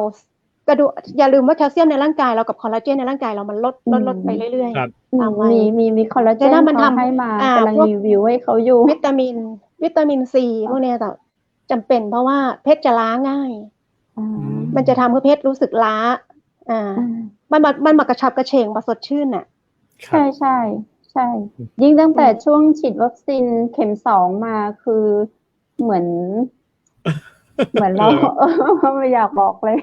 กระดูกอย่าลืมว่าแคลเซียมในร่างกายเรากับคอลลาเจนในร่างกายเรามันลดไปเรื่อยๆตามวัยมีคอลลาเจนมันทำให้มากำลังรีวิวให้เขาอยู่วิตามินซีพวกนี้แต่จำเป็นเพราะว่าเพชรจะล้าง่ายมันจะทำให้เพชรรู้สึกล้ามันมากระชับกระเฉงมาสดชื่นน่ะใช่ยิ่งตั้งแต่ช่วงฉีดวัคซีนเข็ม2มาคือเหมือนเราไม่อยากบอกเลย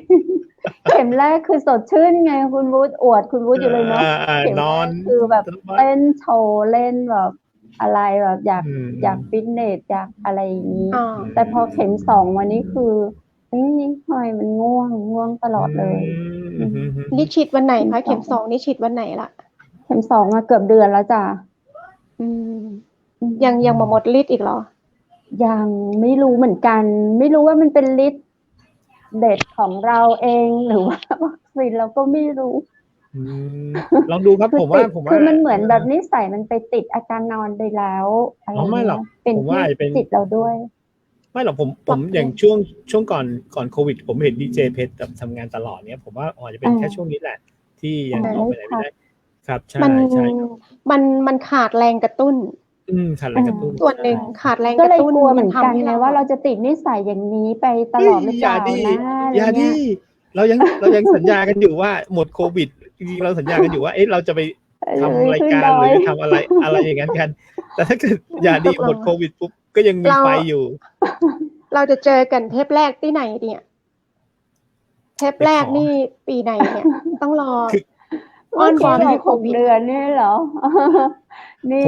เข็มแรกคือสดชื่นไงคุณวุฒิอวดคุณวุฒิอยู่เลยเนาะเข็มแรกคือแบบเต้นโชว์เล่นแบบอะไรแบบอยากฟิตเนสอยากอะไรอย่างนี้แต่พอเข็ม2วันนี้คือทำไมมันง่วงตลอดเลยนี่ฉีดวันไหนคะเข็ม2นี่ฉีดวันไหนล่ะเข็ม2มาเกือบเดือนแล้วจ้ะยังหมดฤทธิ์อีกเหรอยังไม่รู้เหมือนกันไม่รู้ว่ามันเป็นฤทธิ์เด็ดของเราเองหรือว่าวัคซีนเราก็ไม่รู้ลองดูครับผมว่าคือมันเหมือนแบบนิสัยมันไปติดอาการนอนไปแล้วอะไรไม่หรอกเป็นที่ติดเราด้วยไม่หรอกผมอย่างช่วงก่อนโควิดผมเห็นดีเจเพชรแบบทำงานตลอดเนี้ยผมว่าอาจจะเป็นแค่ช่วงนี้แหละที่ยังออกไปไหนไม่ได้ครับใช่มันขาดแรงกระตุ้นขาดแรงกระตุ้นส่วนหนึ่งขาดแรงกระตุ้นก็เลยกลัวเหมือนกันไงว่าเราจะติดนิสัยอย่างนี้ไปตลอดหรือเปล่านะอย่าดิเรายังสัญญากันอยู่ว่าหมดโควิดจริงๆเราสัญญากันอยู่ว่าเราจะไปทำรายการหรือทำอะไรอย่างนั้นกันแต่ถ้าเกิดอย่าดิหมดโควิดปุ๊บก็ยังมีไฟอยู่เราจะเจอกันเทปแรกที่ไหนเนี่ยเทปแรกนี่ปีไหนเนี่ยต้องรออ้อนวอนให้6 เดือนนี่เหรอนี่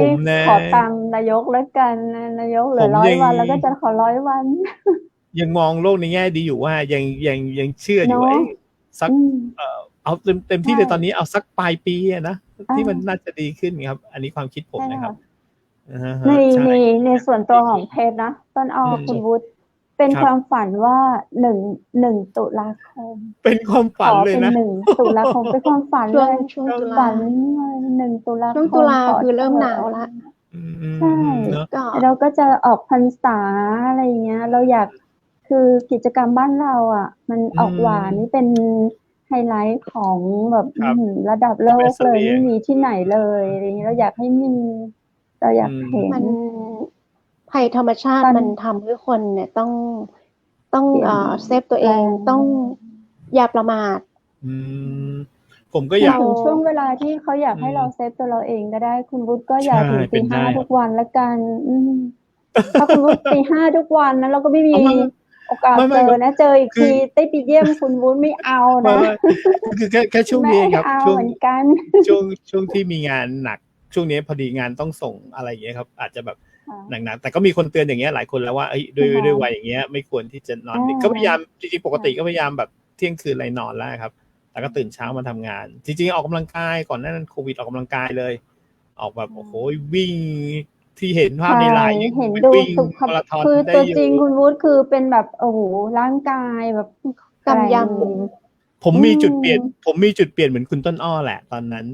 ขอตามนายกแล้วกันนายกเหลือ100 วันแล้วก็จะขอ100 วันยังมองโลกในแง่ดีอยู่ว่ายังเชื่ออยู่ว่าสักเอาเต็มที่เลยตอนนี้เอาสักปลายปีนะที่มันน่าจะดีขึ้นครับอันนี้ความคิดผมนะครับในส่วนตัวของเพชรนะต้นอ้อคุณวุฒิเป็นความฝันว่า1 ตุลาคมเป็นความฝันเลยนะ1 ตุลาคมเป็นความฝันเลยช่วงตุลาฝัน1 ตุลาคมช่วงตุลาคือเริ่มหนาวละใช่เราก็จะออกพรรษาอะไรเงี้ยเราอยากคือกิจกรรมบ้านเราอ่ะมันออกหวานนี่เป็นไฮไลท์ของแบบระดับโลกเลยไม่มีที่ไหนเลยอะไรเงี้ยเราอยากให้มีเราอยากเห็นมันภัยธรรมชาติมันทำให้คนเนี่ยต้องเซฟตัวเองต้องอย่าประมาทผมก็อยากช่วงเวลาที่เขาอยากให้เราเซฟตัวเราเองก็ได้คุณวุฒิก็อย่าถึงตี 5ทุกวันละกันถ้าคุณวุฒิตี 5ทุกวันนะเราก็ไม่มีโอกาสเจอนะเจออีกทีได้ไปเยี่ยมคุณวุฒิไม่เอานะคือแค่ช่วงนี้ครับช่วงที่มีงานหนักช่วงนี้พอดีงานต้องส่งอะไรอย่างเงี้ยครับอาจจะแบบหนักๆแต่ก็มีคนเตือนอย่างเงี้ยหลายคนแล้วว่าด้วยวัยอย่างเงี้ยไม่ควรที่จะนอนดึกก็พยายามจริงๆปกติก็พยายามแบบเที่ยงคืนอะไรนอนแล้วครับแต่ก็ตื่นเช้ามาทำงานจริงๆออกกำลังกายก่อนหน้านั้นโควิดออกกำลังกายเลยออกแบบโอ้โหวิ่ง ที่เห็นภาพในไลน์ยัง เห็น ไป ดู วิ่ง สุข มาราธอน คือ ได้ ตัว อ จริง ยู่ คุณวุฒิคือเป็นแบบโอ้โหร่างกายแบบ กำย ผมมีจุดเปลี่ยนเหมือนคุณต้นอ้อแหละตอนนั้น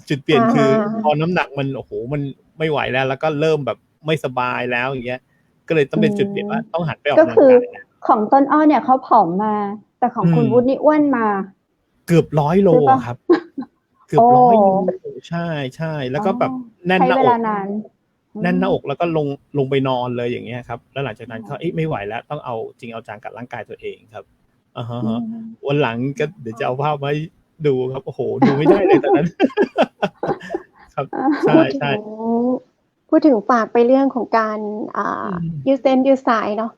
จุดเปลี่ยนคือพอน้ำหนักมันโอ้โหมันไม่ไหวแล้วก็เริ่มแบบไม่สบายแล้วอย่างเงี้ยก็เลยต้องเป็นจุดเปลี่ยนว่าต้องหันไปออก ก็ กำลัง คือก าย ของต้นอ้อเนี่ยเขาผอมมา แต่ของคุณวุฒินี่อ้วนมา เกือบ100 โล ใช่ปะ ครับ เกือบ โอ้ 100 โลใช่แล้วก็แบบแน่น ใช้ หน้า เว อ ลาก นาน แน่นหน้าอกแล้วก็ลงไปนอนเลยอย่างเงี้ยครับแล้วหลังจากนั้นก็ไม่ไหวแล้วต้องเอาจริงเอาจังกับร่างกายตัวเองครับวันหลังก็เดี๋ยวจะเอาภาพมาให้ดูครับโอ้โหดูไม่ได้เลยตอนนั้น ครับใช่ พูดถึงฝากไปเรื่องของการยืดเส้นยืดสายเนาะ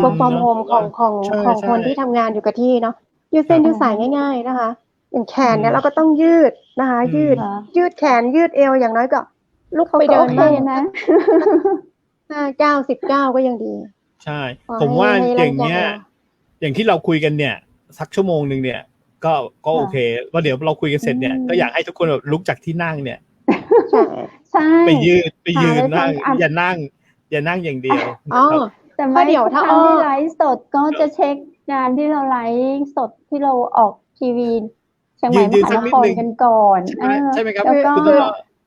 work from home ของคนที่ทำงานอยู่กับที่เนาะยืดเส้นยืดสายง่ายๆนะคะอย่างแขนเนี่ยเราก็ต้องยืดนะคะยืดแขนยืดเอวอย่างน้อยก็ลุกไปเดินบ้างนะ5-9-10 ก็ยังดี ใช่ผมว่าอย่างเงี้ยอย่างที่เราคุยกันเนี่ยสักชั่วโมงนึงเนี่ยก็โอเคว่าเดี๋ยวเราคุยกันเสร็จเนี่ยก็อยากให้ทุกคนแบบลุกจากที่นั่งเนี่ย ใช่ ไปยืนนั่งอย่านั่งอย่างเดียว แต่ไม่เดี๋ยวถ้าที่ไลฟ์สดก็จะเช็คงานที่เราไลฟ์สดที่เราออกทีวีเชียงใหม่มหานครกันก่อนใช่ไหมครับ แล้วก็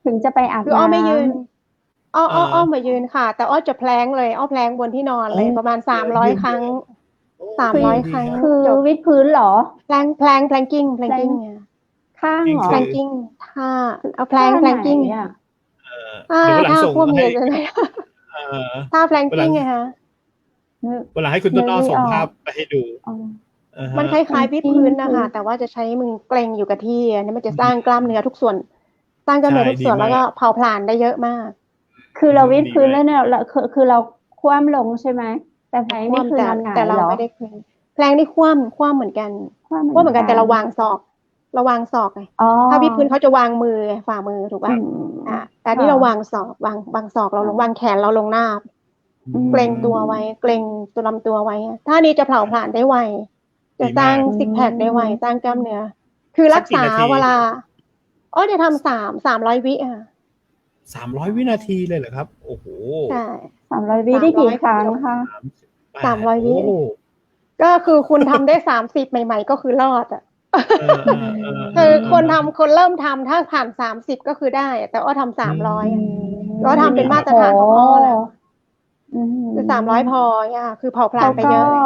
ถึงจะไปอาบน้ำคืออ้อไม่ยืนอ้อมายืนค่ะแต่อ้อจะแพลงเลยอ้อแพลงบนที่นอนเลยประมาณ300 ครั้ง300 ครั้งคือวิดพื้นเหรอแพลงกิ้งข้างเหรอแพลงกิ้งท่าเอาแพลงกิ้งท่าพวกเมียจะไหนท่าแพลงกิ้งไงคะเวลาให้คุณต้นอ้อส่งภาพไปให้ดูมันคล้ายๆวิดพื้นนะคะแต่ว่าจะใช้มือเกร็งอยู่กับที่อันนี้มันจะสร้างกล้ามเนื้อทุกส่วนแล้วก็เผาผลาญได้เยอะมากคือเราวิดพื้นแล้วเนี่ยคือเราคว่ำลงใช่ไหมแต่แพลงนี่คือนอนหงายแต่เราไม่ได้แพลงนี่คว่ำเหมือนกันแต่เราวางศอกไงถ้าวิดพื้นเขาจะวางมือฝ่ามือถูกป่ะแต่ที่เราวางศอกเราลงวางแขนเราลงหน้าเกรงตัวไว้เกรงตัวลำตัวไว้ท่านี้จะเผาผลาญได้ไวจะสร้างซิกแพคได้ไวสร้างกล้ามเนื้อคือรักษาเวลาจะทำ300 วิ300 วินาทีเลยเหรอครับโอ้โหใช่300 วิได้กี่ครั้งคะ300 วิก็คือคุณทำได้30ใหม่ๆก็คือรอดอ่ะคือคนเริ่มทำถ้าผ่าน30ก็คือได้แต่อ้อทำ300ก็ทำเป็นมาตรฐานของอ้อแล้วคือ300พอคือเผาผลาญไปเยอะเลย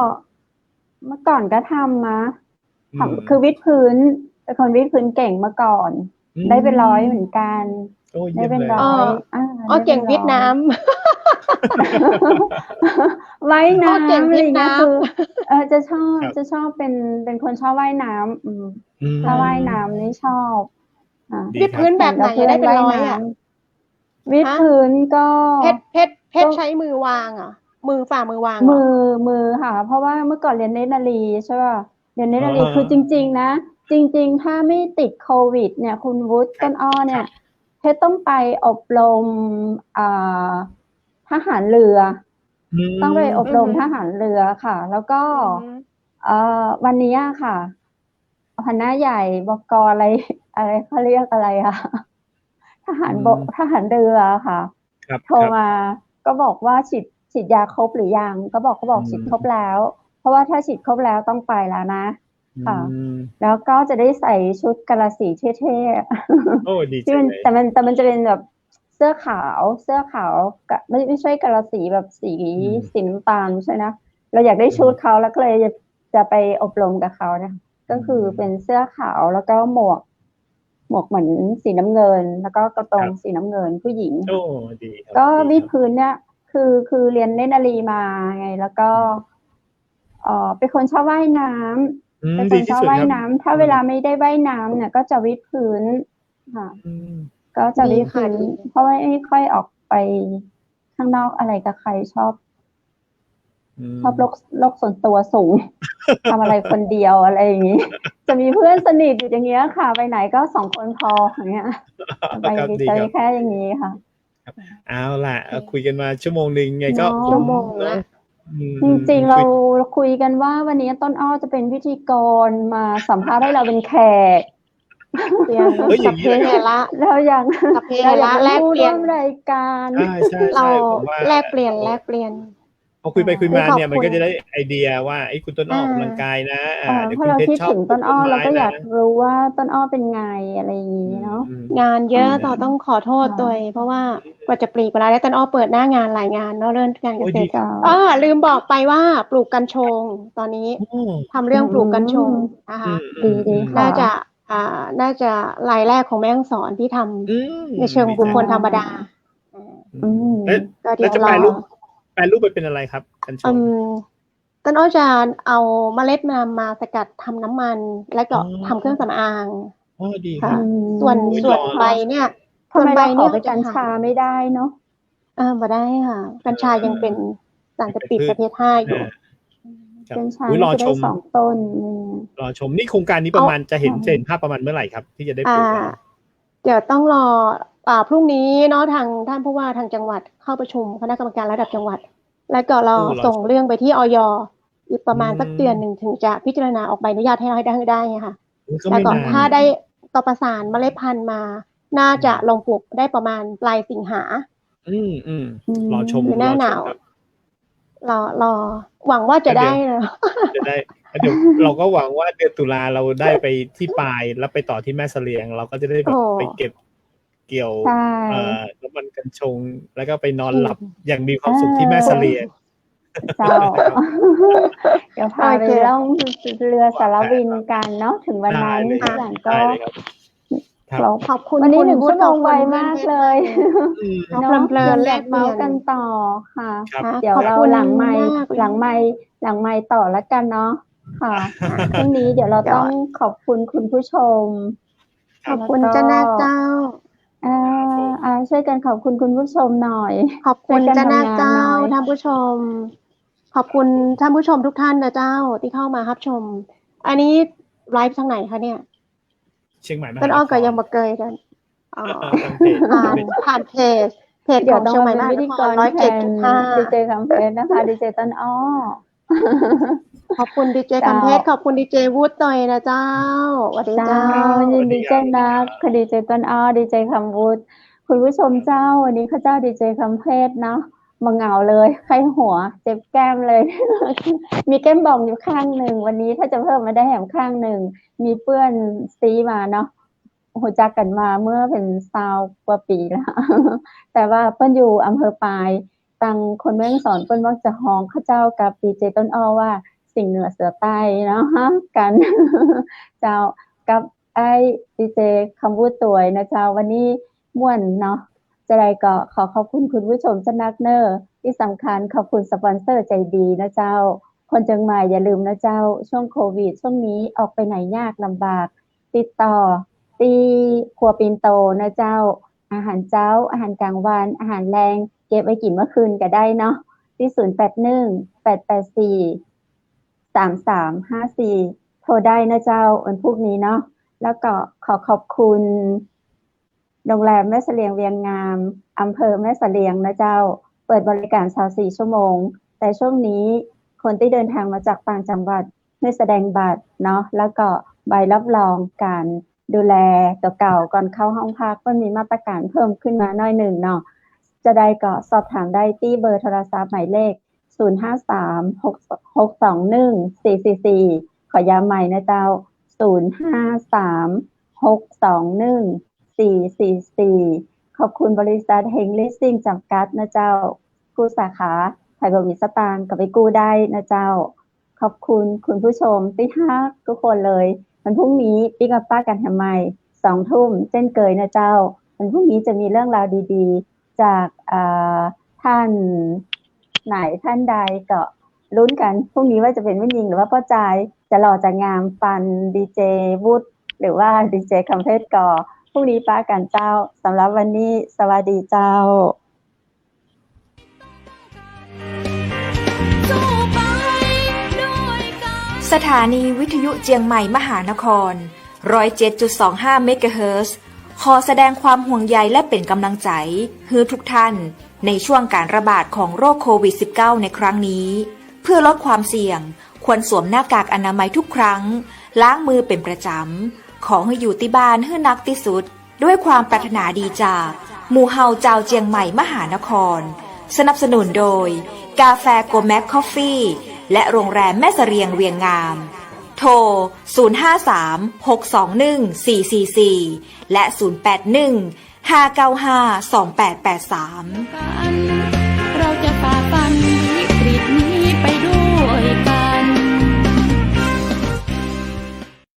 เมื่อก่อนก็ทำนะคือวิดพื้นเป็นคนวิดพื้นเก่งเมื่อก่อนได้เป็น100เหมือนกันได้เป็น100เก่งวิดน้ำว่ายน้ำอะไรเงี้ยคือจะชอบเป็นคนชอบว่ายน้ำถ้าว่ายน้ำนี่ชอบวิดพื้นแบบไหนได้เป็น100วิดพื้นก็เพชรใช้มือวางมือฝ่ามือวางมือค่ะเพราะว่าเมื่อก่อนเรียนเนตรนารีใช่ป่ะเรียนเนตรนารีคือจริงๆนะจริงๆถ้าไม่ติดโควิดเนี่ยคุณวุฒิต้นอ้อเนี่ยเพชรต้องไปอบรมทหารเรือต้องไปอบรมทหารเรือค่ะแล้วก็วันนี้ค่ะหัวหน้าใหญ่บก.อะไรเขาเรียกอะไรอะทหารเรือค่ะโทรมาก็บอกว่าฉีดยาครบหรือยังก็บอกฉีดครบแล้วเพราะว่าถ้าฉีดครบแล้วต้องไปแล้วนะค่ะแล้วก็จะได้ใส่ชุดกาฬสีเท่ๆโอ้ดีจังเลยแต่มันจะเป็นแบบเสื้อขาวไม่ใช่กาฬสีแบบสีน้ำตาลใช่นะเราอยากได้ชุดเขาแล้วก็เลยจะไปอบรมกับเขาเนี่ยก็คือเป็นเสื้อขาวแล้วก็หมวกเหมือนสีน้ำเงินแล้วก็กระโปรงสีน้ำเงินผู้หญิงโอ้ดีก็วิดพื้นเนี่ยคือเรียนเนตรนารีมาไงแล้วก็เป็นคนชอบว่ายน้ำเป็นคนชอบว่ายน้ำถ้าเวลาไม่ได้ว่ายน้ำเนี่ยก็จะวิดพื้นค่ะก็จะวิดพื้นเพราะว่าไม่ค่อยออกไปข้างนอกอะไรกับใครชอบโลกส่วนตัวสูงทำอะไรคนเดียวอะไรอย่างนี้จะมีเพื่อนสนิทอยู่อย่างเงี้ยค่ะไปไหนก็2 คนพออย่างเงี้ยไปแค่อย่างนี้ค่ะเอาล่ะคุยกันมาชั่วโมงนึงไงก็ชั่วโมงละจริงๆเราคุยกันว่าวันนี้ต้นอ้อจะเป็นพิธีกรมาสัมภาษณ์ให้เราเป็นแขก เปลี่ยน เฮ้ยอ สั ย่า พ ง เพ นี้เลย เหระ เรายัง สัพเพ เรา เห อยา ระ ก แลก ผู้ เปลี่ย ร่ น วมรายการ ใช่ใช่ เรา ใช่ผมว่า แลกเปลี่ยนแลกเปลี่ยน พอคุยไปคุยมา ขอบ เนี่ยมัน คุณ ก็จะได้ไอเดียว่าไอ้คุณต้นอ้อออกกำลังกายนะเดี๋ยว เพ คุ ราะ ณ เรา เพช คิ ร ด ชอบ ถึง ปลู ต้นอ้อ ต้น เรา ไม้ ก็อยาก นะ รู้ว่าต้นอ้อเป็นไงอะไรอย่างนี้เนาะ งานเยอะ อืม ต่อต้องขอโทษตัวเองเพราะว่ากว่าจะปลีกเวลาได้ต้นอ้อเปิดหน้างานหลายงานเนาะเรื่องการเก โอ้ย ษ ดี ตร เจ้า ลืมบอกไปว่าปลูกกัญชงตอนนี้ โอ้ ทำเรื่องปลูกกัญชงนะคะ ดีค่ะ น่าจะรายแรกของแม่ฮ่องสอนที่ทำ อืม ในเชิงบุคคลธรรมดา อืม แล้ว ก็ แล้ว เดี๋ยว จะ ร แป อ รรูปไปเป็นอะไรครับกัญช อื ง มต้นอ้อจะเอาเมล็ดมาสกัดทำน้ำมัน แล้วก็ อ๋อ ทำเครื่องสำอาง อ๋อดีค ค่ะ รับ ส่วน โอ้ย ส่วน รอ ใบเนี่ย ทำไม ส่วนใบ เราขอ เนี่ย ไปกัญชาไม่ได้เนาะ บ่ได้ค่ะ กัญชายังเป็นสารเสพติดประเภท5อยู่ ครับ กัญชา อุ๊ยรอ จะ ช ได้ ม 2 ต้น รอชมนี่โครงการนี้ประมาณจะเห็นภาพประมาณเมื่อไหร่ครับ ที่จะได้ปลูกกัน เดี๋ยวต้องรอพรุ่งนี้เนาะทางท่านผู้ว่าทางจังหวัดเข้าประชุมคณะกรรมการระดับจังหวัด แล้วก็เรา รอ ส่งเรื่องไปที่อย.อีกประมาณ อืม สักเดือนหนึ่งถึงจะพิจารณาออกใบอนุญาตให้เราได้ไงค่ะ ก็ แต่ ไม่ ก่อน นาน ถ้าได้ต่อประสานเมล็ดพันธุ์มา น่าจะลงปลูกได้ประมาณปลายสิงหา รอชม หรือหน้าร อ ห ช นาม ว ครับ รอหวังว่าจะได้นะ จะได้เดี๋ยวเราก็หวังว่าเดือนตุลาเราได้ไปที่ปลายแล้วไปต่อที่แม่เสลียง เราก็จะได้แบบ โอ้ ไปเก็บเกี่ยว ใช่ น้ำมันกัญชง แล้วก็ไปนอนหลับอย่างมีความสุขที่แม่เสลียง เจ้า เดี๋ยวพาไปล่องเรือสารวินกันเนาะถึงวัน ได้ นั้น เลย ทุกอย่างก็ ได้เลยครับ ครับ เรา ขอบคุณ วันนี้ คุณ 1 วุ ชั่ ฒิ วโมงไว ขอบคุณ มาก เพื่อนๆ เลย เอา เนาะ เพลินๆ อ แล ยาก กเปลี่ เมาย น กันต่อค่ะ ครับ ค่ะ เดี๋ยว ขอบ เรา คุณ หลังไมค์ มากเลย หลังไมค์ต่อแล้วกันเนาะค่ะช่วงนี้เดี๋ยวเราต้องขอบคุณคุณผู้ชม ขอบคุณเจ้านาคเจ้า ช่วยกันขอบคุณคุณผู้ชมหน่อย ขอบคุณ ช่วยกัน เจ้านาค ทำงาน เจ้า หน่อย ท่านผู้ชม ขอบคุณท่านผู้ชมทุกท่านนะเจ้าที่เข้ามารับชม อันนี้ไลฟ์ทางไหนคะเนี่ย เชียงใหม่มหา ต้นอ้อกับ คร ยังมาเกยกันอ๋อ ทางเพจ ผ่านเพจ เดี๋ ข ยว อง ต้อง เชียงใหม่ มาเป็น มหา พิ น ธี ค ก ร รแทนดีเจ 107.5 คำเพชรนะคะดีเจต้นอ้อ ขอบคุณดีเจ เจ้า คำเพชรขอบคุณดีเจวูดต่อยนะเจ้าสวัสดี เจ้า เจ้า ยินดีเจ้านักคดีเจต้นอ้อดีเจคำวุฒิคุณผู้ชมเจ้าวันนี้ข้าเจ้าดีเจคำเพชรเนาะมาเหงาเลยไข้หัวเจ็บแก้มเลย มีแก้มบองอยู่ข้างหนึ่งวันนี้ถ้าจะเพิ่มมาได้แหมข้างหนึ่งมีเพื่อนซีมาเนาะหูจักกันมาเมื่อเป็น20 กว่าปีแล้ว แต่ว่าเปิ้นอยู่อำเภอปายตังคนแม่ฮ่องสอนเปิ้นมักจะฮ้องข้าเจ้ากับดีเจต้นอ้อว่าสิ่งเหนือเสือใต้เนาะฮะกัน เจ้ากับไอ้ดีเจคำพูดตัวยนะเจ้าวันนี้ม่วนเนาะจะได้ก็ขอขอบคุณคุณผู้ชมจะนักเนอร์ที่สำคัญขอบคุณสปอนเซอร์ใจดีนะเจ้าคนเชียงใหม่อย่าลืมนะเจ้าช่วงโควิดช่วงนี้ออกไปไหนยากลำบากติดต่อที่ครัวปินโตนะเจ้าอาหารเจ้าอาหารกลางวันอาหารแรงเก็บไว้กินเมื่อคืนก็ได้เนาะที่0818843354โทรได้นะเจ้าวันพรุ่งนี้เนาะแล้วก็ขอบคุณโรงแรมแม่เสลียงเวียงงามอำเภอแม่เสลียงนะเจ้าเปิดบริการ24 ชั่วโมงแต่ช่วงนี้คนที่เดินทางมาจากต่างจังหวัดให้แสดงบัตรเนาะแล้วก็ใบรับรองการดูแลตัวเก่าก่อนเข้าห้องพักก็มีมาตรการเพิ่มขึ้นมาหน่อยหนึ่งเนาะจะได้ก็สอบถามได้ที่เบอร์โทรศัพท์หมายเลข053-621-444ขอย้ำใหม่นะเจ้า053-621-444ขอบคุณบริษัทเฮงลิสซิ่งจำกัดนะเจ้ากู้สาขาไทยบริษัทต่างกับไปกู้ได้นะเจ้าขอบคุณคุณผู้ชมที่ฮักทุกคนเลยวันพรุ่งนี้ปิ๊กกับป้ากันทำไม 20:00 นเช่นเคยนะเจ้าวันพรุ่งนี้จะมีเรื่องราวดีๆจากท่านไหนท่านใดก็ลุ้นกันพรุ่งนี้ว่าจะเป็นแม่ยิงหรือว่าพ่อจายจะหล่อจะงามปันดีเจวุฒิหรือว่าดีเจคำเพชรก่อพรุ่งนี้ป้ากันเจ้าสำหรับวันนี้สวัสดีเจ้าสถานีวิทยุเจียงใหม่มหานคร 107.25 เมกะเฮิรตซ์ขอแสดงความห่วงใยและเป็นกำลังใจให้ทุกท่านในช่วงการระบาดของโรคโควิด -19 ในครั้งนี้เพื่อลดความเสี่ยงควรสวมหน้ากากอนามัยทุกครั้งล้างมือเป็นประจำ ขอให้อยู่ที่บ้านให้นักที่สุดด้วยความปรารถนาดีจากหมู่เฮาเจ้าเจียงใหม่มหานครสนับสนุนโดยกาแฟโกแม็กคอฟฟี่และโรงแรมแม่เสรียงเวียงงามโทร 053-621-444 และ 081-595-2883